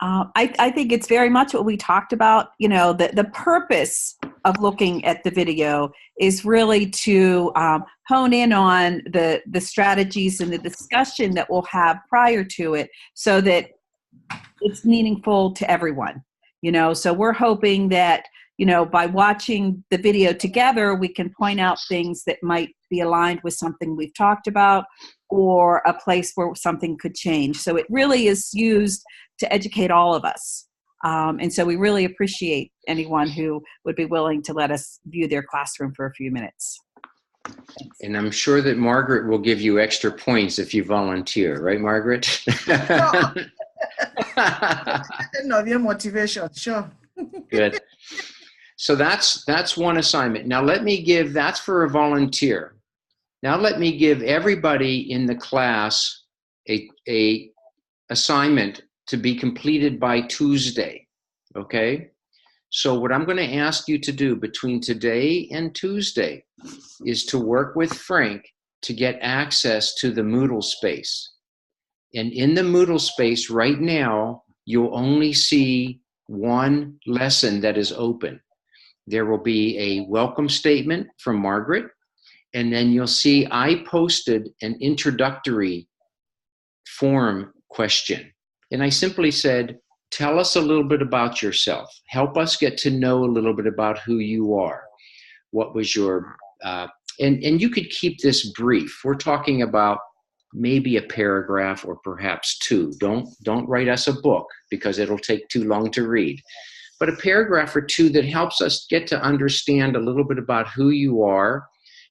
A: I think it's very much what we talked about. The purpose of looking at the video is really to hone in on the strategies and the discussion that we'll have prior to it, so that it's meaningful to everyone. So we're hoping that by watching the video together, we can point out things that might be aligned with something we've talked about, or a place where something could change. So it really is used to educate all of us. And so we really appreciate anyone who would be willing to let us view their classroom for a few minutes. Thanks.
B: And I'm sure that Margaret will give you extra points if you volunteer, right, Margaret?
C: Your motivation, sure.
B: Good. So that's one assignment. Now that's for a volunteer. Now let me give everybody in the class a assignment to be completed by Tuesday, okay? So what I'm going to ask you to do between today and Tuesday is to work with Frank to get access to the Moodle space. And in the Moodle space right now, you'll only see one lesson that is open. There will be a welcome statement from Margaret, and then you'll see I posted an introductory form question. And I simply said, tell us a little bit about yourself. Help us get to know a little bit about who you are. What was your, and you could keep this brief. We're talking about maybe a paragraph or perhaps two. Don't write us a book because it'll take too long to read. But a paragraph or two that helps us get to understand a little bit about who you are,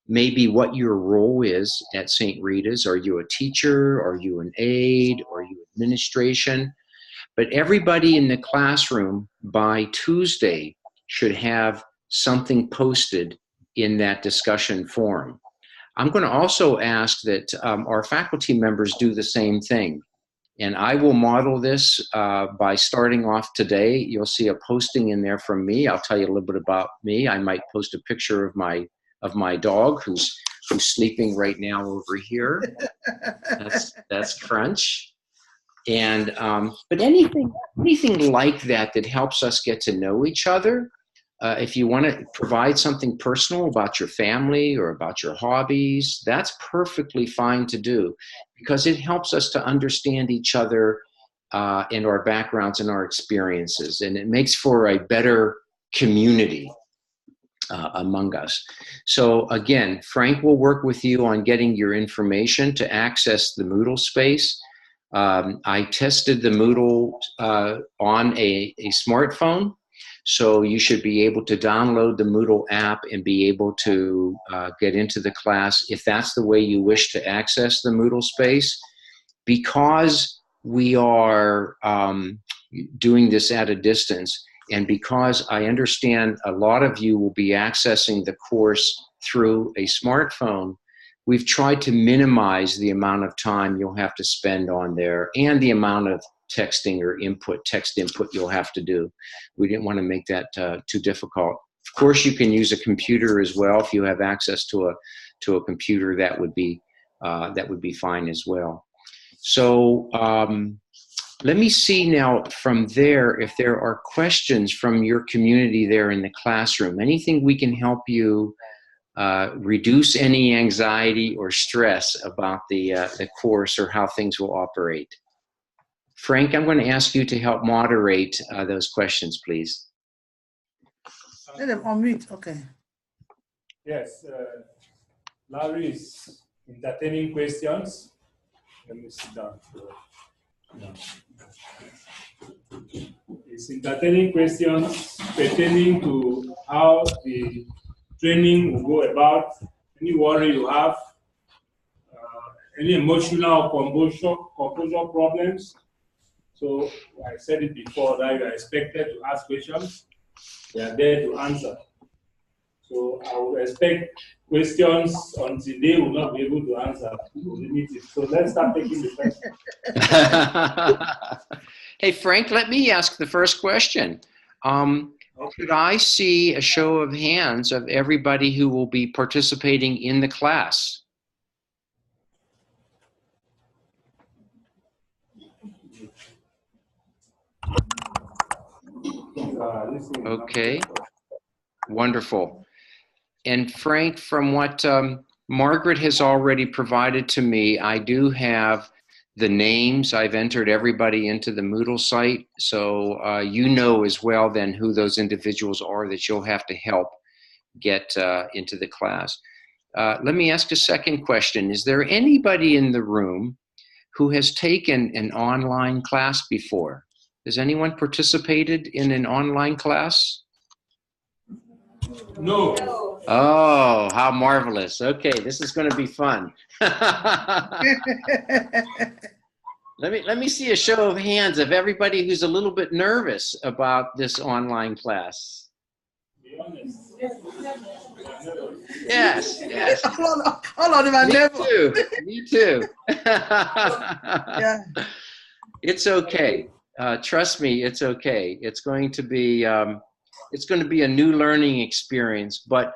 B: maybe what your role is at St. Rita's. Are you a teacher? Are you an aide? Are you administration? But everybody in the classroom by Tuesday should have something posted in that discussion forum. I'm going to also ask that our faculty members do the same thing. And I will model this by starting off today. You'll see a posting in there from me. I'll tell you a little bit about me. I might post a picture of my dog who's sleeping right now over here. That's Crunch. And but anything like that helps us get to know each other. If you want to provide something personal about your family or about your hobbies, that's perfectly fine to do, because it helps us to understand each other and our backgrounds and our experiences, and it makes for a better community among us. So again, Frank will work with you on getting your information to access the Moodle space. I tested the Moodle on a smartphone. So you should be able to download the Moodle app and be able to get into the class if that's the way you wish to access the Moodle space. Because we are doing this at a distance, and because I understand a lot of you will be accessing the course through a smartphone, we've tried to minimize the amount of time you'll have to spend on there and the amount of texting or text input you'll have to do. We didn't want to make that too difficult. Of course, you can use a computer as well. If you have access to a computer, that would be fine as well. So let me see now from there if there are questions from your community there in the classroom. Anything we can help you reduce any anxiety or stress about the course or how things will operate. Frank, I'm going to ask you to help moderate those questions, please.
C: Let them unmute, okay.
G: Yes, Larry is entertaining questions. Let me sit down. It's entertaining questions pertaining to how the training will go about, any worry you have, any emotional composure problems. So I said it before that you are expected to ask questions. They are there to answer. So I will expect questions until they will not be able to answer. So let's start taking the questions.
B: Hey, Frank, let me ask the first question. Could I see a show of hands of everybody who will be participating in the class? Okay, wonderful. And Frank, from what Margaret has already provided to me, I do have the names. I've entered everybody into the Moodle site. So you know as well then who those individuals are that you'll have to help get into the class. Let me ask a second question. Is there anybody in the room who has taken an online class before? Has anyone participated in an online class?
G: No.
B: Oh, how marvelous. Okay, this is going to be fun. Let me see a show of hands of everybody who's a little bit nervous about this online class.
G: Be honest.
B: Yes, yes.
C: All of them are never.
B: Me too.
C: Yeah.
B: It's okay. Trust me, it's okay. It's going to be a new learning experience, but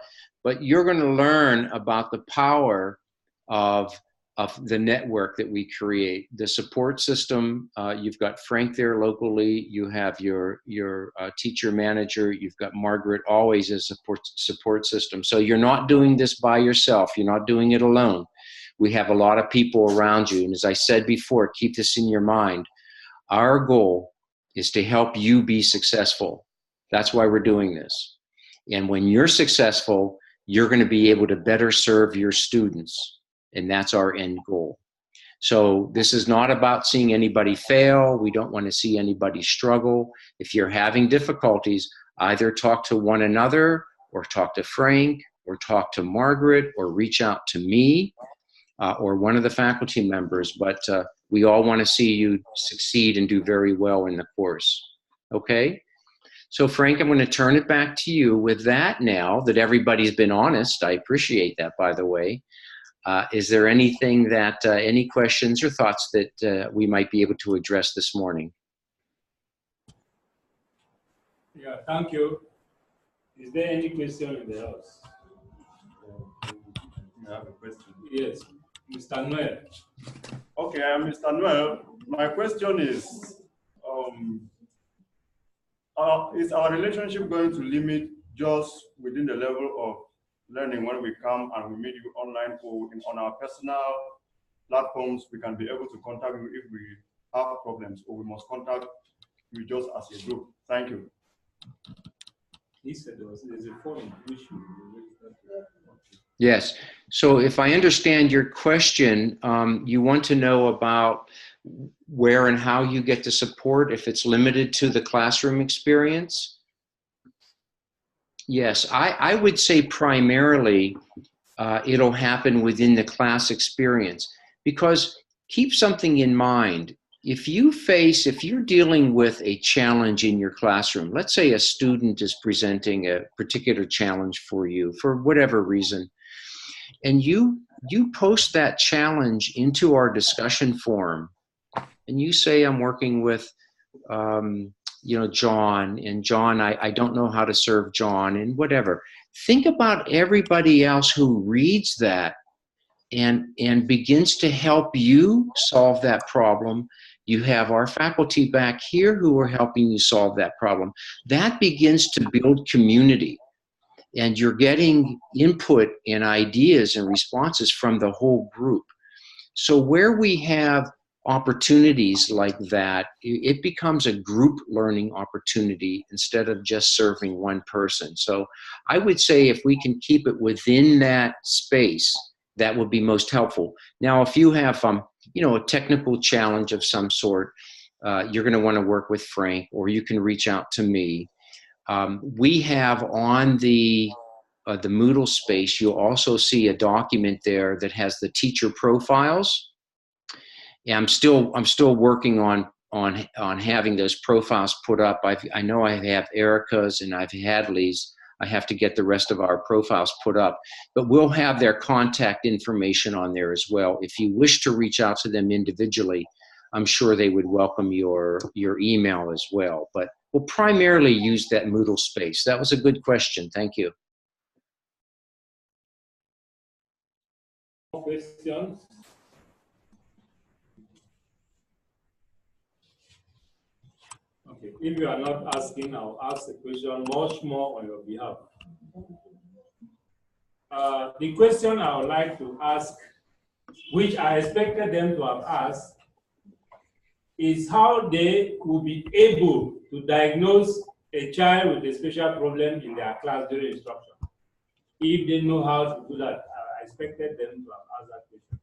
B: you're going to learn about the power of of the network that we create. The support system, you've got Frank there locally, you have your teacher manager, you've got Margaret always as a support system. So you're not doing this by yourself, you're not doing it alone. We have a lot of people around you. And as I said before, keep this in your mind. Our goal is to help you be successful. That's why we're doing this. And when you're successful, you're going to be able to better serve your students. And that's our end goal. So this is not about seeing anybody fail. We don't want to see anybody struggle. If you're having difficulties, either talk to one another or talk to Frank or talk to Margaret or reach out to me or one of the faculty members. But we all want to see you succeed and do very well in the course. Okay? So Frank, I'm going to turn it back to you. With that, now that everybody's been honest, I appreciate that, by the way. Is there anything that, any questions or thoughts that we might be able to address this morning?
G: Yeah, thank you. Is there any question in the house?
I: I have a question.
G: Yes, Mr. Noel.
I: Okay, I'm Mr. Noel. My question is our relationship going to limit just within the level of learning when we come and we meet you online, or on our personal platforms, we can be able to contact you if we have problems, or we must contact you just as a group? Thank you.
G: He said there's a phone issue.
B: Yes. So if I understand your question, you want to know about where and how you get the support, if it's limited to the classroom experience? Yes, I would say primarily it'll happen within the class experience, because keep something in mind. If you're dealing with a challenge in your classroom, let's say a student is presenting a particular challenge for you for whatever reason, and you post that challenge into our discussion forum, and you say, I'm working with John, and John, I don't know how to serve John, and whatever. Think about everybody else who reads that and begins to help you solve that problem. You have our faculty back here who are helping you solve that problem. That begins to build community, and you're getting input and ideas and responses from the whole group. So where we have opportunities like that, it becomes a group learning opportunity instead of just serving one person. So I would say if we can keep it within that space, that would be most helpful. Now, if you have a technical challenge of some sort, you're going to want to work with Frank, or you can reach out to me. We have on the Moodle space, you'll also see a document there that has the teacher profiles. Yeah, I'm still working on having those profiles put up. I know I have Erica's and I've Hadley's. I have to get the rest of our profiles put up, but we'll have their contact information on there as well. If you wish to reach out to them individually, I'm sure they would welcome your email as well. But we'll primarily use that Moodle space. That was a good question. Thank you.
G: Questions? Okay, if you are not asking, I'll ask the question much more on your behalf. The question I would like to ask, which I expected them to have asked, is how they will be able to diagnose a child with a special problem in their class during instruction. If they know how to do that, I expected them to have asked that question.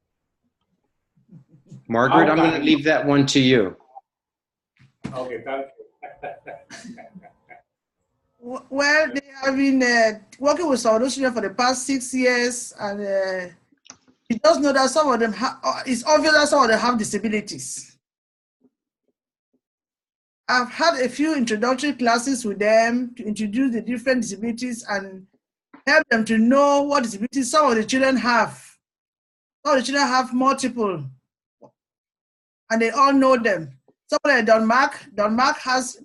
B: Margaret, I'm going to leave that one to you.
G: Okay, thank you.
C: Well, they have been working with some children for the past 6 years, and you just know that some of them it's obvious that some of them have disabilities. I've had a few introductory classes with them to introduce the different disabilities and help them to know what disabilities some of the children have. Some of the children have multiple, and they all know them. Somebody like Don Mark has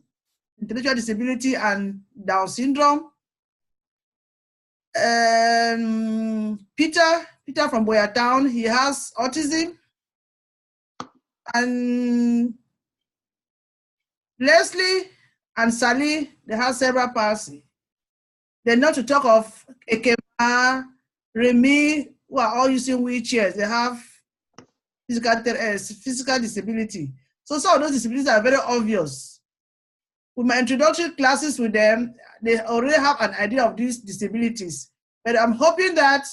C: intellectual disability and Down syndrome. Peter from Buea Town, he has autism. And Leslie and Sally, they have cerebral palsy. They're not to talk of Ekema, Remy, who are all using wheelchairs. They have physical disability. So some of those disabilities are very obvious. With my introductory classes with them, they already have an idea of these disabilities. But I'm hoping that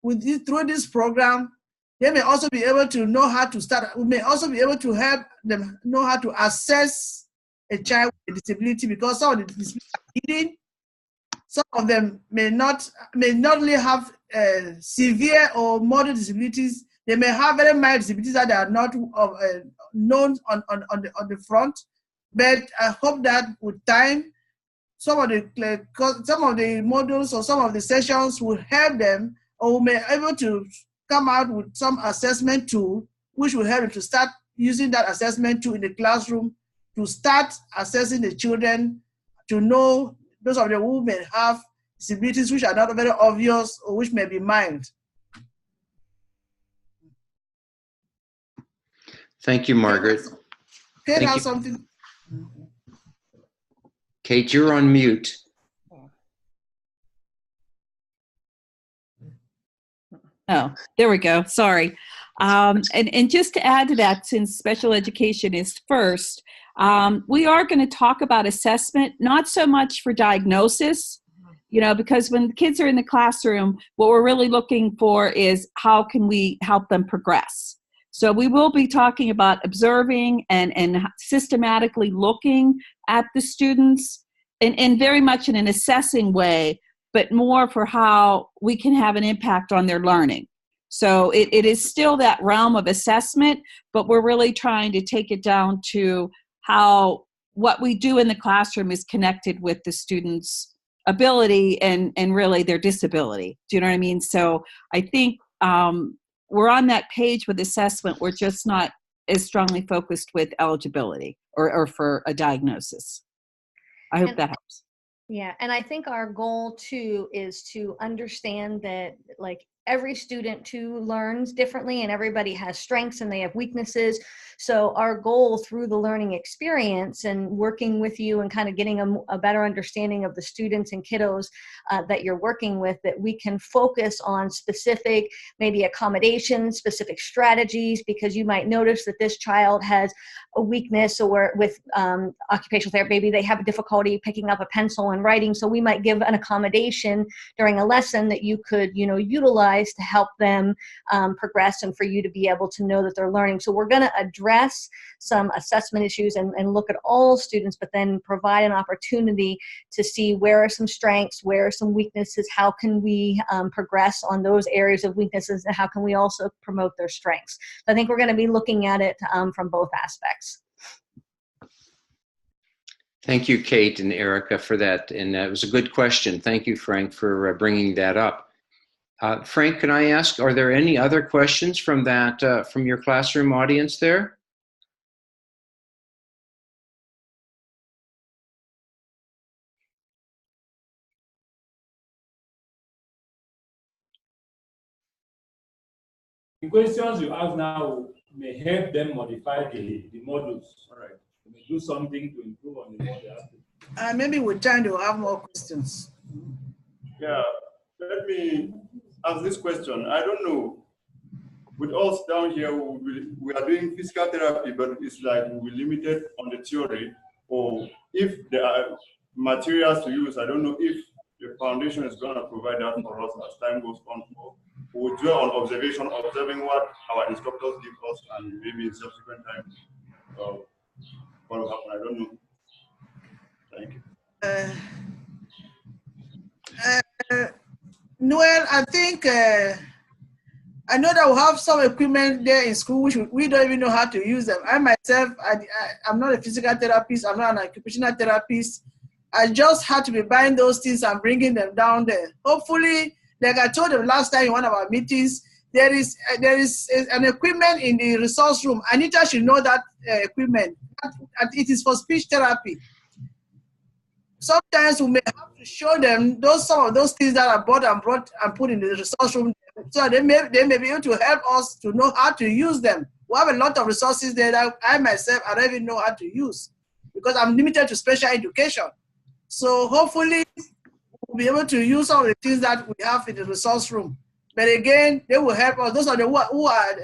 C: through this program, they may also be able to know how to start. We may also be able to help them know how to assess a child with a disability, because some of the disabilities are hidden. Some of them may not only have severe or moderate disabilities. They may have very mild disabilities that are not known on the front. But I hope that with time, some of the modules or some of the sessions will help them, or we may be able to come out with some assessment tool, which will help them to start using that assessment tool in the classroom to start assessing the children, to know those of them who may have disabilities which are not very obvious or which may be mild.
B: Thank you, Margaret.
C: Kate
B: Thank
C: has
B: you.
C: something.
B: Kate, you're on mute.
A: Oh, there we go. Sorry. And just to add to that, since special education is first, we are going to talk about assessment, not so much for diagnosis, because when the kids are in the classroom, what we're really looking for is how can we help them progress. So we will be talking about observing and systematically looking at the students and very much in an assessing way, but more for how we can have an impact on their learning. So it is still that realm of assessment, but we're really trying to take it down to how what we do in the classroom is connected with the students' ability and really their disability. Do you know what I mean? So I think we're on that page with assessment. We're just not as strongly focused with eligibility or for a diagnosis. I hope that helps.
D: Yeah, and I think our goal too is to understand that every student too learns differently, and everybody has strengths and they have weaknesses. So our goal through the learning experience and working with you and kind of getting a better understanding of the students and kiddos that you're working with, that we can focus on specific, maybe accommodations, specific strategies, because you might notice that this child has a weakness, or with occupational therapy, maybe they have a difficulty picking up a pencil and writing. So we might give an accommodation during a lesson that you could, utilize to help them progress and for you to be able to know that they're learning. So we're going to address some assessment issues and look at all students, but then provide an opportunity to see where are some strengths, where are some weaknesses, how can we progress on those areas of weaknesses, and how can we also promote their strengths. So I think we're going to be looking at it from both aspects.
B: Thank you, Kate and Erica, for that. And that was a good question. Thank you, Frank, for bringing that up. Frank, can I ask, are there any other questions from from your classroom audience there?
G: The questions you ask now may help them modify the modules. All right. They may do something to improve on the model.
C: Maybe with time they'll have more questions.
I: Yeah, let me ask this question. I don't know. With us down here, we are doing physical therapy, but it's like we're limited on the theory, or if there are materials to use. I don't know if the foundation is going to provide that for us as time goes on. We'll do on observation, observing what our instructors give us, and maybe in subsequent time, what will happen. I don't know. Thank you.
C: Noel, I think I know that we have some equipment there in school which we don't even know how to use them. I myself, I'm not a physical therapist. I'm not an occupational therapist. I just had to be buying those things and bringing them down there. Hopefully, like I told them last time in one of our meetings, there is an equipment in the resource room. Anita should know that equipment. It is for speech therapy. sometimes we may have to show them some of those things that are brought and put in the resource room, so they may be able to help us to know how to use them. We have a lot of resources there that I myself I don't even know how to use because I'm limited to special education. So hopefully we'll be able to use some of the things that we have in the resource room. But again, they will help us. Those are the who are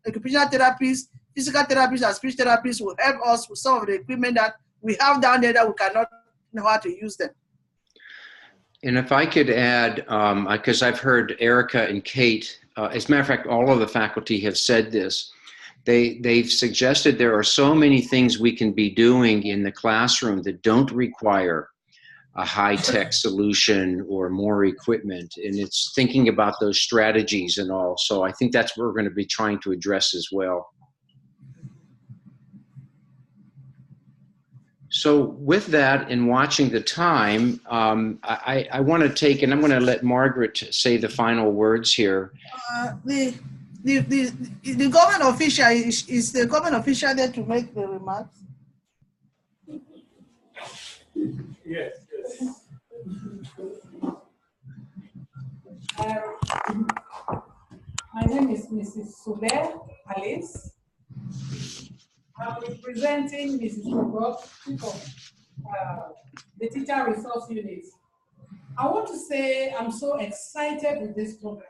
C: occupational therapists, physical therapists, and speech therapists will help us with some of the equipment that we have down there that we cannot know how to use them.
B: And if I could add, because I've heard Erica and Kate, as a matter of fact, all of the faculty have said this. They've suggested there are so many things we can be doing in the classroom that don't require a high-tech solution or more equipment. And it's thinking about those strategies and all. So I think that's what we're going to be trying to address as well. So with that, in watching the time, I want to take, and I'm going to let Margaret say the final words here.
C: The government official, is the government official there to make the remarks?
G: Yes.
J: My name is Mrs. Sule Alice. I'm representing Mrs. Robot, the Teacher Resource Unit. I want to say I'm so excited with this program.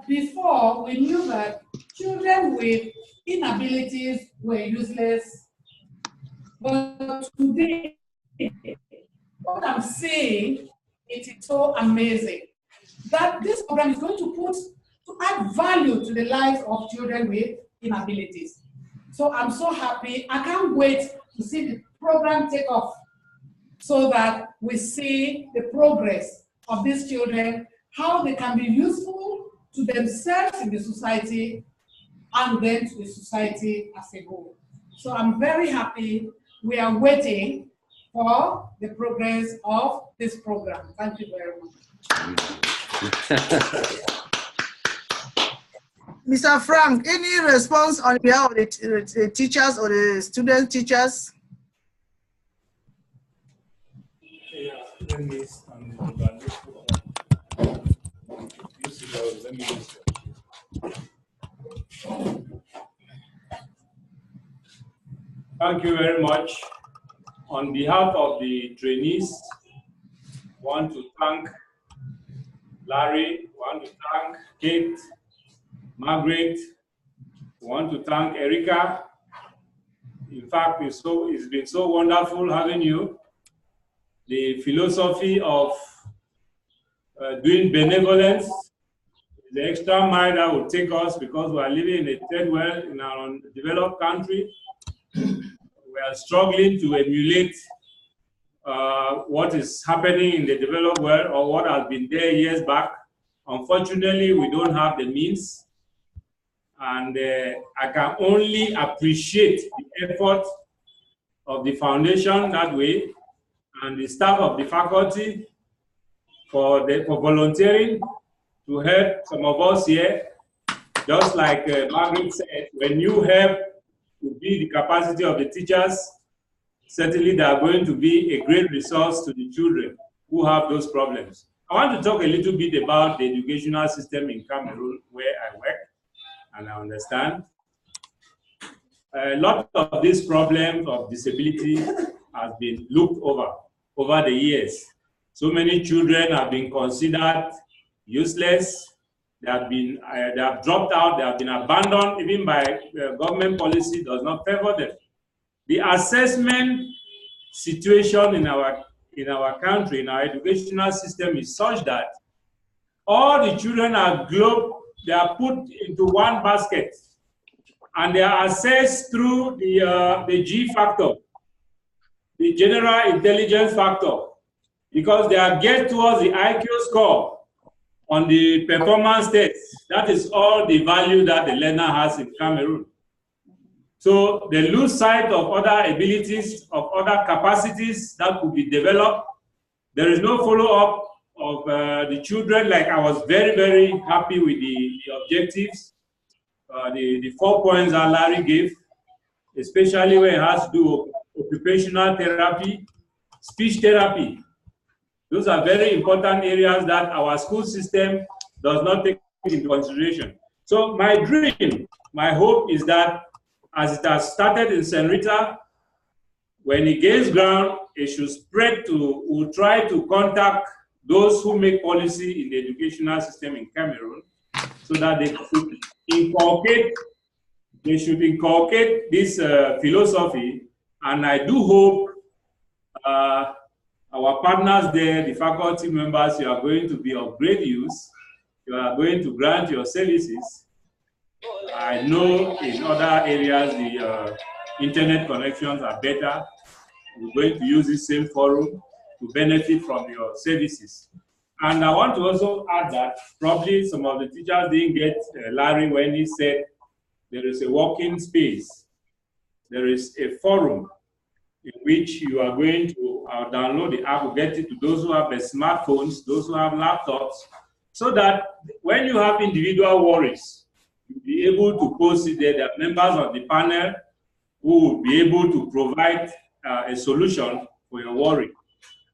J: Before, we knew that children with inabilities were useless. But today, what I'm saying, it is so amazing that this program is going to add value to the lives of children with inabilities. So I'm so happy. I can't wait to see the program take off so that we see the progress of these children, how they can be useful to themselves in the society and then to the society as a whole. So I'm very happy. We are waiting for the progress of this program. Thank you very much.
C: Mr. Frank, any response on behalf of the teachers or the student teachers?
G: Yeah, let me stand over. Let me use Thank you very much. On behalf of the trainees, I want to thank Larry, I want to thank Kate, Margaret, I want to thank Erica. In fact, it's been so wonderful having you. The philosophy of doing benevolence, the extra mile that will take us because we are living in a third world, in our developed country. We are struggling to emulate what is happening in the developed world or what has been there years back. Unfortunately, we don't have the means. And I can only appreciate the effort of the foundation that way and the staff of the faculty for volunteering to help some of us here. Just like Margaret said, when you help to build the capacity of the teachers, certainly they are going to be a great resource to the children who have those problems. I want to talk a little bit about the educational system in Cameroon, where I work and I understand. A lot of this problem of disability has been looked over the years. So many children have been considered useless. They have dropped out, they have been abandoned, even by government policy does not favor them. The assessment situation in our country, in our educational system is such that all the children are they are put into one basket and they are assessed through the G factor, the general intelligence factor, because they are geared towards the IQ score on the performance test. That is all the value that the learner has in Cameroon. So they lose sight of other abilities, of other capacities that could be developed. There is no follow-up of the children. Like, I was very, very happy with the objectives, the 4 points that Larry gave, especially when it has to do with occupational therapy. speech therapy. Those are very important areas that our school system does not take into consideration. So my dream, my hope is that as it has started in St. Rita, when it gains ground, it should spread to, we'll try to contact those who make policy in the educational system in Cameroon so that they should inculcate this philosophy. And I do hope our partners there, the faculty members, you are going to be of great use. You are going to grant your services. I know in other areas the internet connections are better. We're going to use this same forum to benefit from your services. And I want to also add that probably some of the teachers didn't get Larry when he said there is a working space. There is a forum in which you are going to download the app, get it to those who have smartphones, those who have laptops, so that when you have individual worries, you'll be able to post it there. There are members of the panel who will be able to provide a solution for your worry.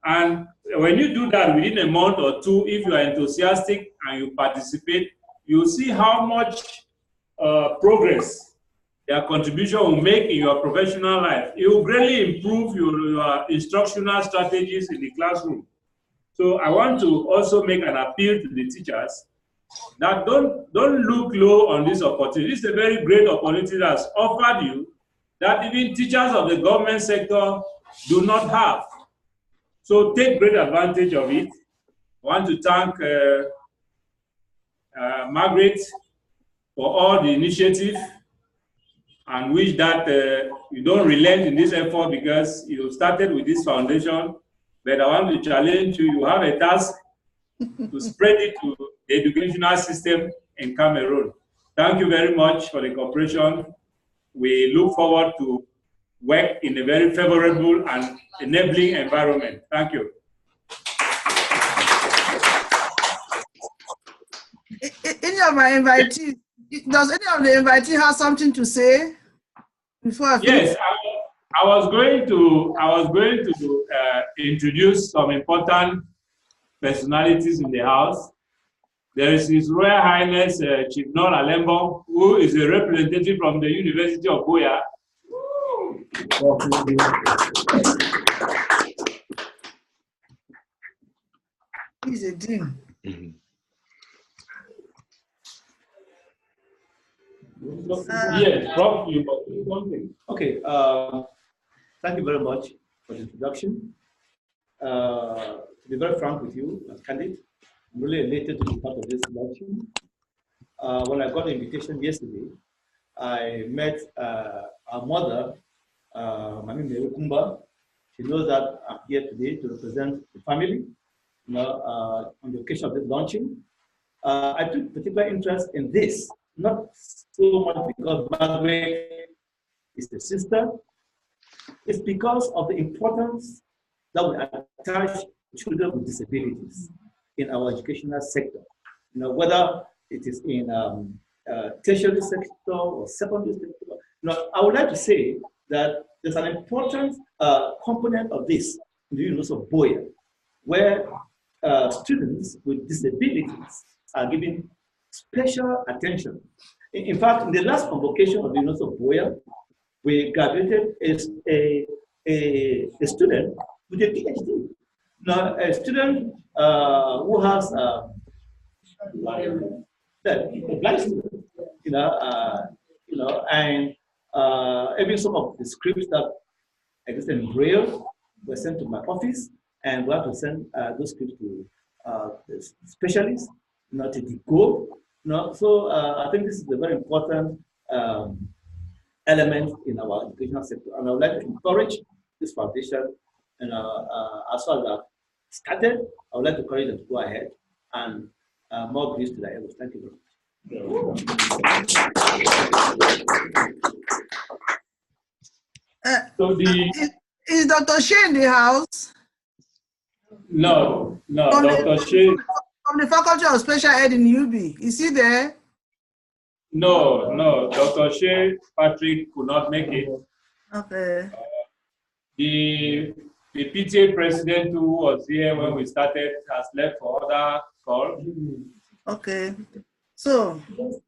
G: And when you do that within a month or two, if you are enthusiastic and you participate, you'll see how much progress their contribution will make in your professional life. It will greatly improve your instructional strategies in the classroom. So I want to also make an appeal to the teachers that don't look low on this opportunity. This is a very great opportunity that's offered you that even teachers of the government sector do not have. So take great advantage of it. I want to thank Margaret for all the initiative and wish that you don't relent in this effort because you started with this foundation. But I want to challenge you, you have a task to spread it to the educational system in Cameroon. Thank you very much for the cooperation. We look forward to work in a very favorable and enabling environment. Thank you.
C: Any of my invitees, does any of the invitees have something to say before I finish?
G: Yes, I was going to introduce some important personalities in the house. There is His Royal Highness Chief Nor Alembo, who is a representative from the University of Buea.
C: He's a dean.
G: Yes, Prof, you must do something.
K: Okay, thank you very much for the introduction. To be very frank with you, as candid, I'm really elated to be part of this luncheon. When I got the invitation yesterday, I met our mother, Mami Merukumba. She knows that I'm here today to represent the family, on the occasion of this launching. I took particular interest in this, not so much because Margaret is the sister. It's because of the importance that we attach children with disabilities in our educational sector. Whether it is in tertiary sector or secondary sector. I would like to say that there's an important component of this in the University of Buea, where students with disabilities are given special attention. In fact, in the last convocation of the University of Buea, we graduated as a student with a PhD. Now, a student who has a blind student, and even some of the scripts that exist in Braille were sent to my office, and we have to send those scripts to the specialists, to decode. So I think this is a very important element in our educational sector, and I would like to encourage this foundation. As far as I've started, I would like to encourage them to go ahead and more grace to their efforts. Thank you very much.
C: Is Dr. Shea in the house?
G: No, Dr. Shea.
C: From the Faculty of Special Ed in UB. Is he there?
G: No, Dr. Shea Patrick could not make it.
C: Okay.
G: The the PTA president who was here when we started has left for other calls.
C: Okay. So.
G: Oh,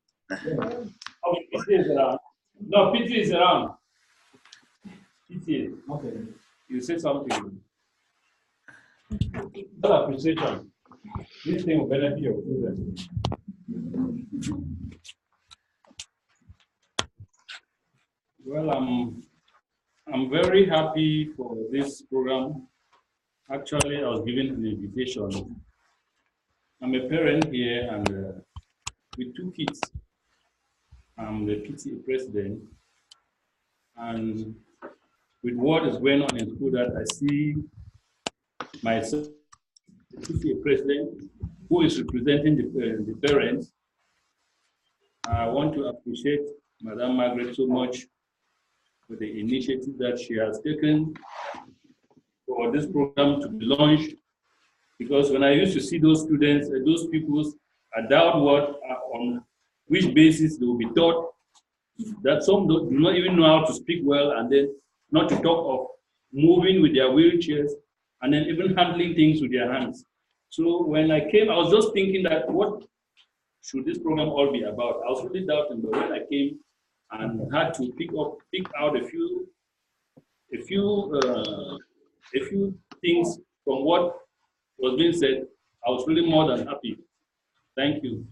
G: PTA is around. No, PTA is around. PTA. Okay. You say something. Not appreciation. This thing will benefit your children. Well, I'm very happy for this program. Actually, I was given an invitation. I'm a parent here and with 2 kids. I'm the PTA president. And with what is going on in school, that I see myself, the PTA president, who is representing the parents. I want to appreciate Madam Margaret so much for the initiative that she has taken for this program to be launched. Because when I used to see those students, those pupils, I doubt on which basis they will be taught, that some do not even know how to speak well, and then not to talk of moving with their wheelchairs, and then even handling things with their hands. So when I came, I was just thinking that what should this program all be about? I was really doubting, but when I came and had to pick out a few things from what was being said, I was really more than happy. Thank you.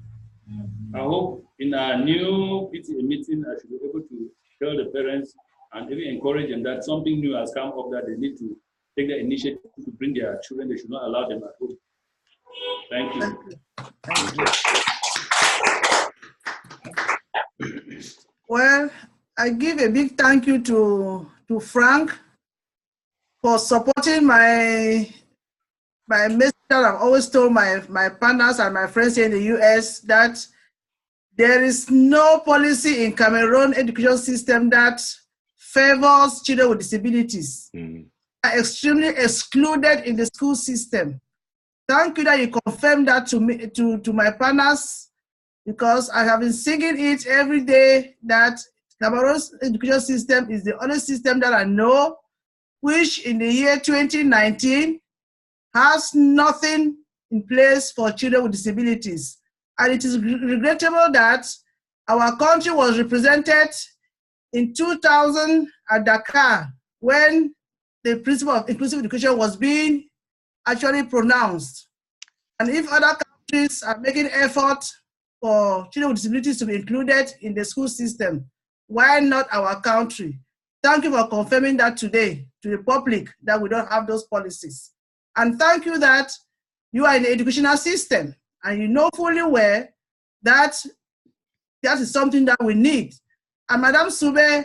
G: I hope in our new PTA meeting, I should be able to tell the parents and even encourage them that something new has come up, that they need to take the initiative to bring their children. They should not allow them at home. Thank you.
C: Thank you. Well, I give a big thank you to Frank for supporting my message that I've always told my partners and my friends here in the US, that there is no policy in Cameroon education system that favors children with disabilities. Are extremely excluded in the school system. Thank you that you confirmed that to me, to my partners, because I have been singing it every day that Cameroon's education system is the only system that I know which in the year 2019 has nothing in place for children with disabilities. And it is regrettable that our country was represented in 2000 at Dakar when the principle of inclusive education was being actually pronounced. And if other countries are making effort for children with disabilities to be included in the school system, why not our country? Thank you for confirming that today to the public, that we don't have those policies. And thank you that you are in the educational system and you know fully well that that is something that we need. And Madam Sube,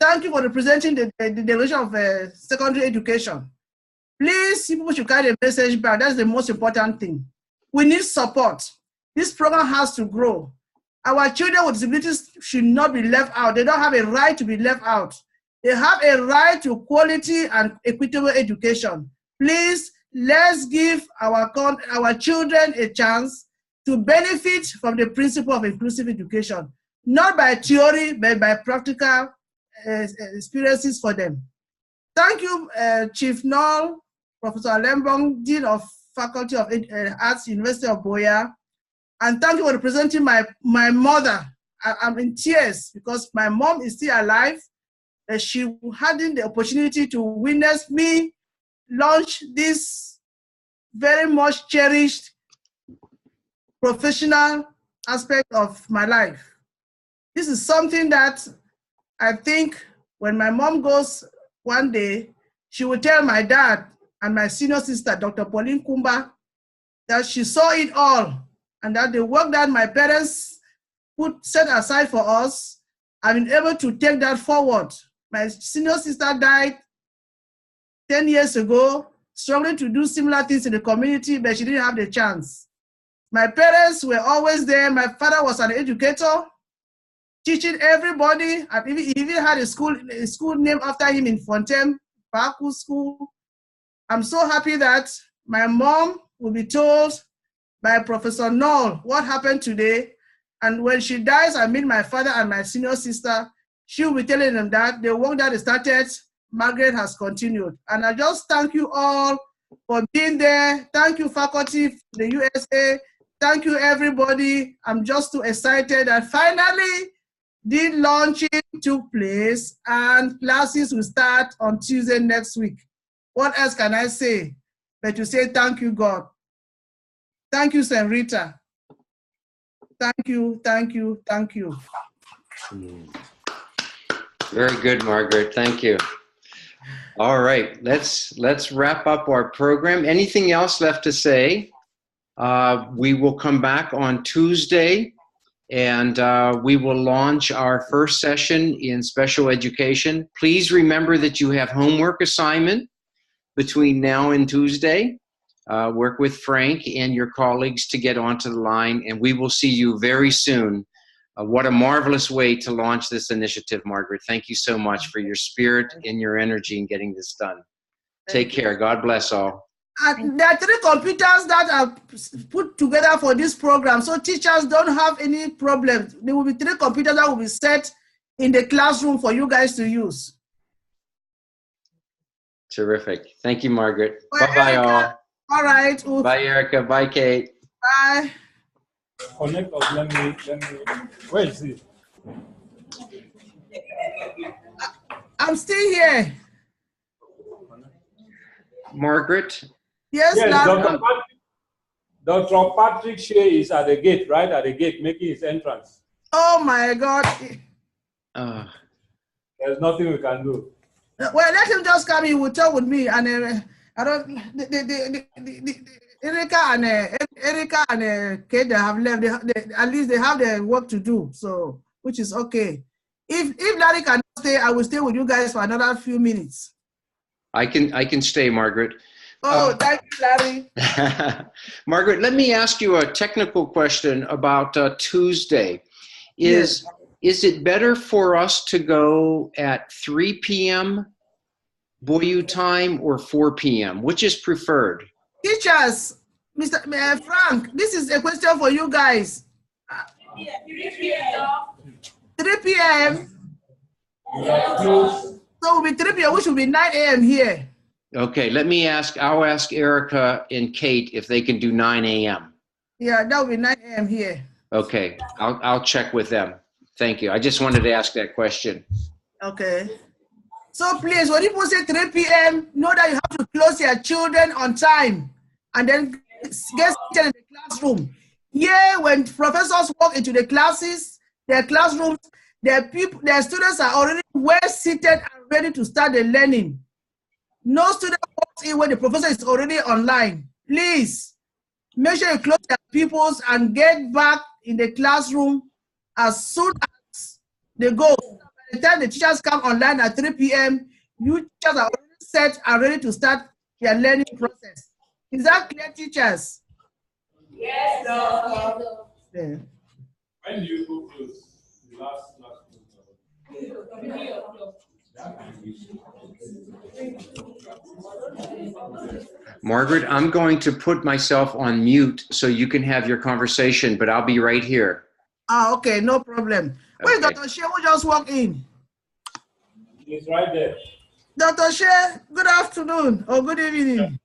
C: thank you for representing the Direction of Secondary Education. Please, people should carry the message back. That's the most important thing. We need support. This program has to grow. Our children with disabilities should not be left out. They don't have a right to be left out. They have a right to quality and equitable education. Please, let's give our children a chance to benefit from the principle of inclusive education, not by theory, but by practical experiences for them. Thank you, Chief Noel, Professor Lembong, Dean of Faculty of Arts, University of Buea, and thank you for representing my mother. I'm in tears because my mom is still alive. She hadn't the opportunity to witness me launch this very much cherished professional aspect of my life. This is something that I think when my mom goes one day, she will tell my dad and my senior sister, Dr. Pauline Kumba, that she saw it all and that the work that my parents set aside for us, I've been able to take that forward. My senior sister died 10 years ago, struggling to do similar things in the community, but she didn't have the chance. My parents were always there. My father was an educator, teaching everybody, and he even had a school named after him in Fontaine, Baku School. I'm so happy that my mom will be told by Professor Noel what happened today. And when she dies, I meet my father and my senior sister. She will be telling them that the work that they started, Margaret has continued. And I just thank you all for being there. Thank you, faculty from the USA. Thank you, everybody. I'm just too excited that finally the launching took place and classes will start on Tuesday next week. What else can I say but to say thank you, God. Thank you, St. Rita. Thank you, thank you, thank you.
B: Very good, Margaret. Thank you. All right, let's wrap up our program. Anything else left to say? We will come back on Tuesday, and we will launch our first session in special education. Please remember that you have homework assignment between now and Tuesday. Work with Frank and your colleagues to get onto the line, and we will see you very soon. What a marvelous way to launch this initiative, Margaret. Thank you so much for your spirit and your energy in getting this done. Take care. God bless all.
C: There are 3 computers that are put together for this program, so teachers don't have any problems. There will be 3 computers that will be set in the classroom for you guys to use.
B: Terrific. Thank you, Margaret.
C: Well,
B: Bye-bye, all.
C: All right.
B: Bye, Erica. Bye, Kate.
C: Bye.
G: Connect us. Let me. Where is it?
C: I'm still here.
B: Margaret?
C: Yes,
G: Dr. Patrick Shea is at the gate, right at the gate, making his entrance.
C: Oh my God.
G: There's nothing we can do.
C: Well, let him just come. He will talk with me, and I don't. Erica and Kate, they have left. At least they have their work to do, so which is okay. If Larry cannot stay, I will stay with you guys for another few minutes.
B: I can stay, Margaret.
C: Oh, thank you, Larry.
B: Margaret, let me ask you a technical question about Tuesday. Is it better for us to go at 3 p.m. Buea time or 4 p.m.? Which is preferred?
C: Teachers, Mr. Frank, this is a question for you guys. 3 p.m. So it will be 3 p.m., which will be 9 a.m. here.
B: Okay, I'll ask Erica and Kate if they can do 9 a.m.
C: Yeah, that will be 9 a.m. here.
B: Okay, I'll check with them. Thank you. I just wanted to ask that question.
C: Okay. So please, when people say 3 p.m., know that you have to close your children on time and then get seated in the classroom. Yeah, when professors walk into the classes, their classrooms, their students are already well seated and ready to start the learning. No student walks in when the professor is already online. Please, make sure you close your pupils and get back in the classroom as soon as they go. By the time the teachers come online at 3 p.m., you teachers are already set and ready to start their learning process. Is that clear, teachers?
J: Yes, sir.
C: Yeah.
G: When do you go close? The last
B: Margaret, I'm going to put myself on mute so you can have your conversation, but I'll be right here.
C: Okay, no problem. Wait,
B: Okay.
C: Dr. Shea, who just walked in?
G: He's right there.
C: Dr. Shea, good afternoon or good evening.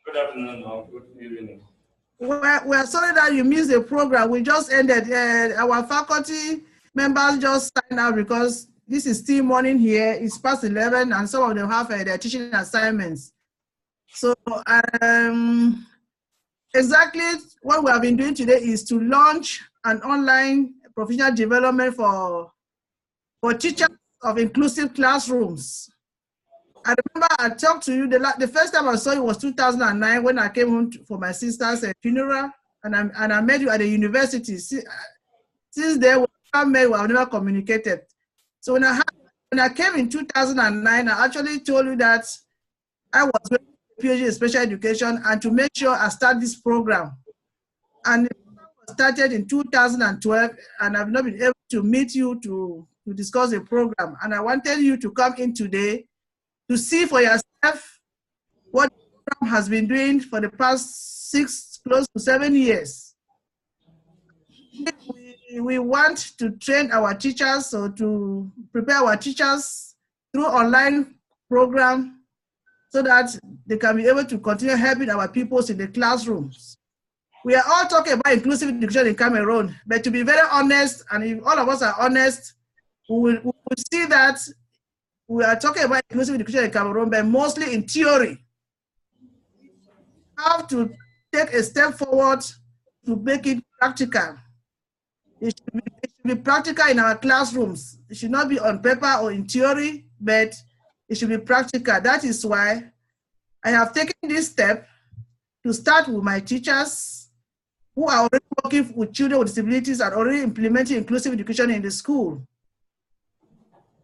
G: Good afternoon or good evening.
C: We're sorry that you missed the program. We just ended. Our faculty members just signed out because this is still morning here. It's past 11 and some of them have their teaching assignments. So exactly what we have been doing today is to launch an online professional development for teachers of inclusive classrooms. I remember I talked to you, the first time I saw you was 2009 when I came home for my sister's funeral, and I met you at the university. Since then, we have met, we have never communicated. So when I came in 2009, I actually told you that I was doing a PhD in special education and to make sure I start this program. And the program was started in 2012, and I've not been able to meet you to discuss the program. And I wanted you to come in today to see for yourself what the program has been doing for the past 6, close to 7 years. We want to train our teachers, so to prepare our teachers through online program so that they can be able to continue helping our pupils in the classrooms. We are all talking about inclusive education in Cameroon, but to be very honest, and if all of us are honest, we will see that we are talking about inclusive education in Cameroon, but mostly in theory. We have to take a step forward to make it practical. It should be practical in our classrooms. It should not be on paper or in theory, but it should be practical. That is why I have taken this step to start with my teachers who are already working with children with disabilities and already implementing inclusive education in the school.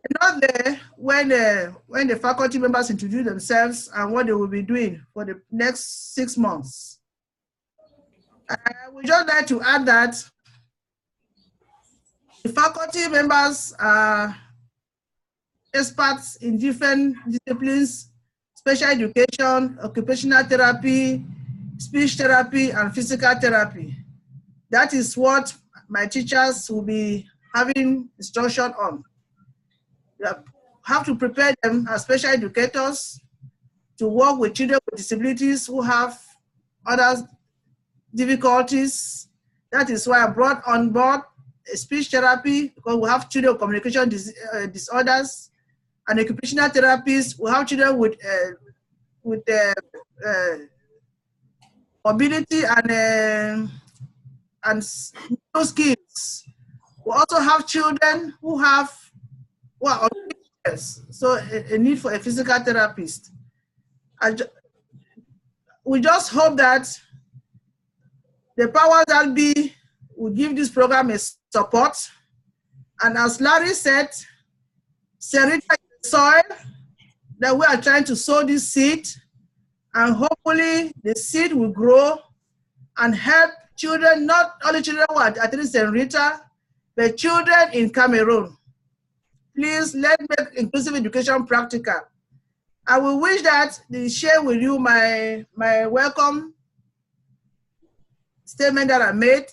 C: And not there when the faculty members introduce themselves and what they will be doing for the next 6 months. I would just like to add that the faculty members are experts in different disciplines: special education, occupational therapy, speech therapy, and physical therapy. That is what my teachers will be having instruction on. You have to prepare them as special educators to work with children with disabilities who have other difficulties. That is why I brought on board a speech therapy, because we have children with communication disorders, and occupational therapists. We have children with mobility and new skills. We also have children who are autistic, so a need for a physical therapist. We just hope that the powers that be will give this program a support. And as Larry said, Serita is the soil that we are trying to sow this seed, and hopefully the seed will grow and help children, not only children who are at least in Rita, but children in Cameroon. Please let's make inclusive education practical. I will wish that they share with you my welcome statement that I made.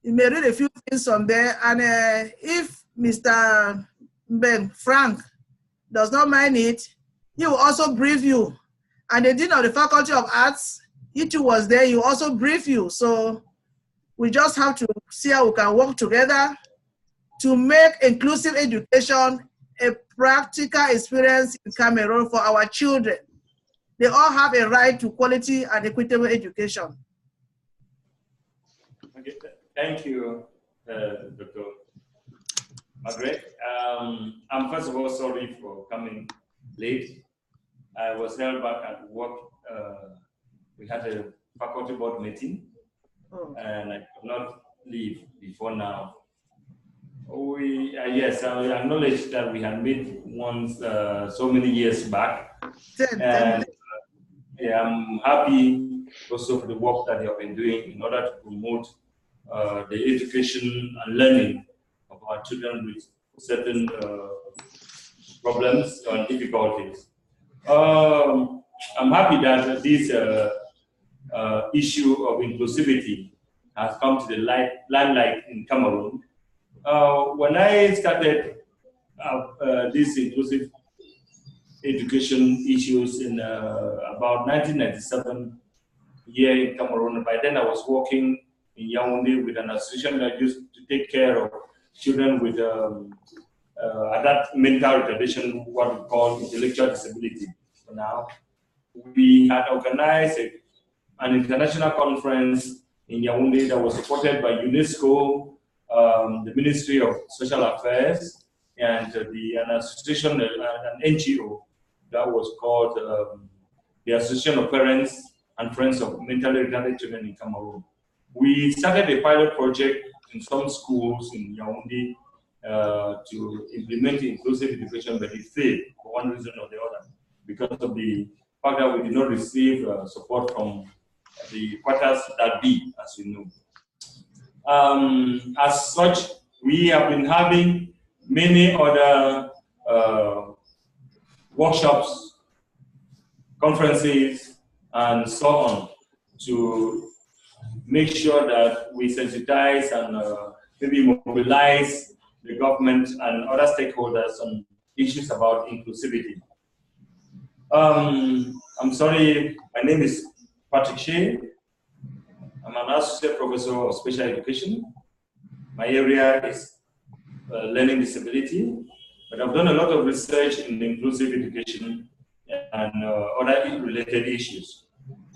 C: You may read a few things from there, and if Mr. Frank does not mind it, he will also brief you. And the Dean of the Faculty of Arts, he too was there, he will also brief you. So we just have to see how we can work together to make inclusive education a practical experience in Cameroon for our children. They all have a right to quality and equitable education.
K: Okay, thank you, Dr. Margaret. I'm first of all sorry for coming late. I was held back at work. We had a faculty board meeting, and I could not leave before now. Yes, I acknowledge that we had met once so many years back. And yeah, I'm happy also for the work that you have been doing in order to promote the education and learning of our children with certain problems and difficulties. I'm happy that this issue of inclusivity has come to the limelight in Cameroon. When I started these inclusive education issues in about 1997 here in Cameroon, by then I was working in Yaoundé with an association that used to take care of children with that mental retardation, what we call intellectual disability. So now, we had organized an international conference in Yaoundé that was supported by UNESCO, the Ministry of Social Affairs, and an association, an NGO that was called the Association of Parents and Friends of Mentally Retarded Children in Cameroon. We started a pilot project in some schools in Yaoundé to implement inclusive education, but it failed for one reason or the other, because of the fact that we did not receive support from the quarters that be, as you know. As such, we have been having many other workshops, conferences, and so on to make sure that we sensitize and maybe mobilize the government and other stakeholders on issues about inclusivity.
G: I'm sorry, my name is Patrick Shea. I'm an associate professor of special education. My area is learning disability, but I've done a lot of research in inclusive education and other related issues.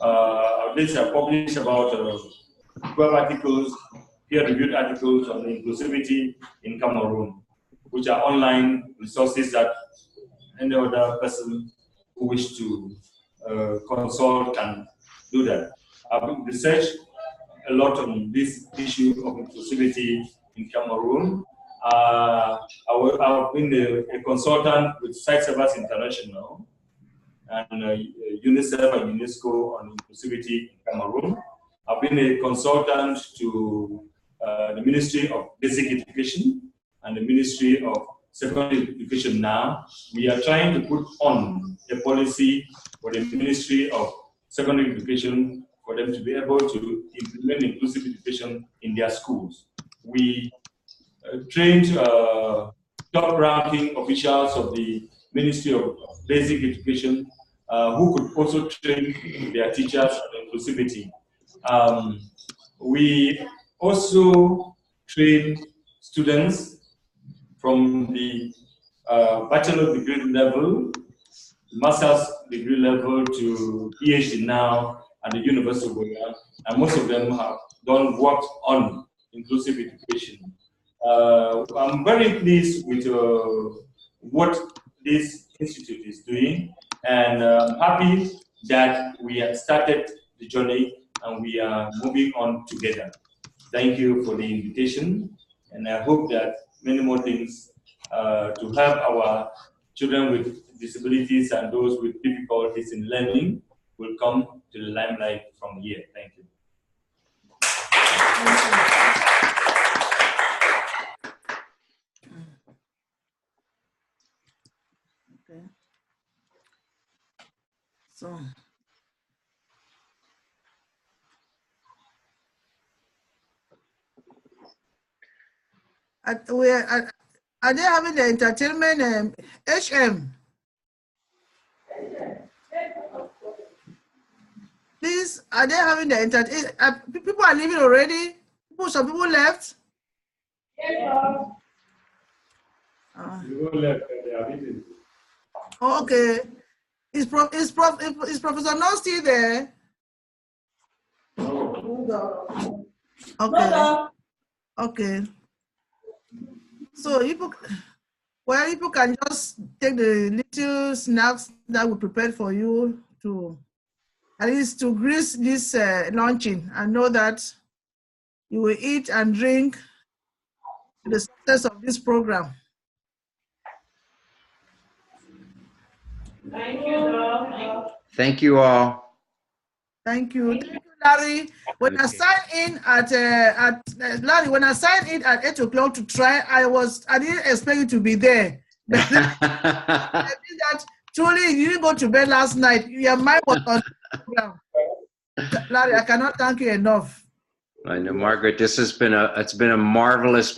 G: I've published about 12 articles, peer-reviewed articles on inclusivity in Cameroon, which are online resources that any other person who wish to consult can do that. I've researched a lot on this issue of inclusivity in Cameroon. I've been a consultant with Site Servers International and UNICEF and UNESCO on inclusivity in Cameroon. I've been a consultant to the Ministry of Basic Education and the Ministry of Secondary Education now. We are trying to put on a policy for the Ministry of Secondary Education for them to be able to implement inclusive education in their schools. We trained top-ranking officials of the Ministry of Basic Education who could also train their teachers on inclusivity. We also train students from the bachelor degree level, master's degree level to PhD now at the University of Buea, and most of them have done work on inclusive education. I'm very pleased with what this institute is doing, and I'm happy that we have started the journey and we are moving on together. Thank you for the invitation, and I hope that many more things to help our children with disabilities and those with difficulties in learning will come to the limelight from here. Thank you.
C: Okay. So. Are they having the entertainment HM? Please, are they having the entertainment? People are leaving already? Some people left?
G: People left, they are leaving.
C: Okay. Is Professor No still there?
G: No.
C: Okay. Okay. So people can just take the little snacks that we prepared for you to at least to grease this launching and know that you will eat and drink the success of this program.
H: Thank you.
B: Thank you all.
C: Thank you. Thank you, Larry. When I signed in Larry, when I signed in at 8 o'clock to try, I didn't expect you to be there. But I think that truly you didn't go to bed last night. Your mind was on the program. Larry, I cannot thank you enough.
B: I know, Margaret, this has been a marvelous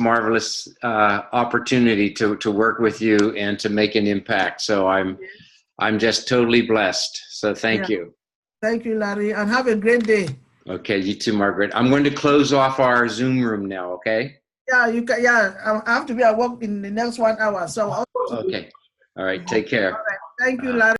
B: opportunity to work with you and to make an impact. So I'm just totally blessed. So thank you.
C: Thank you, Larry, and have a great day.
B: Okay, you too, Margaret. I'm going to close off our Zoom room now, okay?
C: Yeah, you can. Yeah, I have to be at work in the next 1 hour. So.
B: Okay. All right. Take care.
C: All right. Thank you, Larry.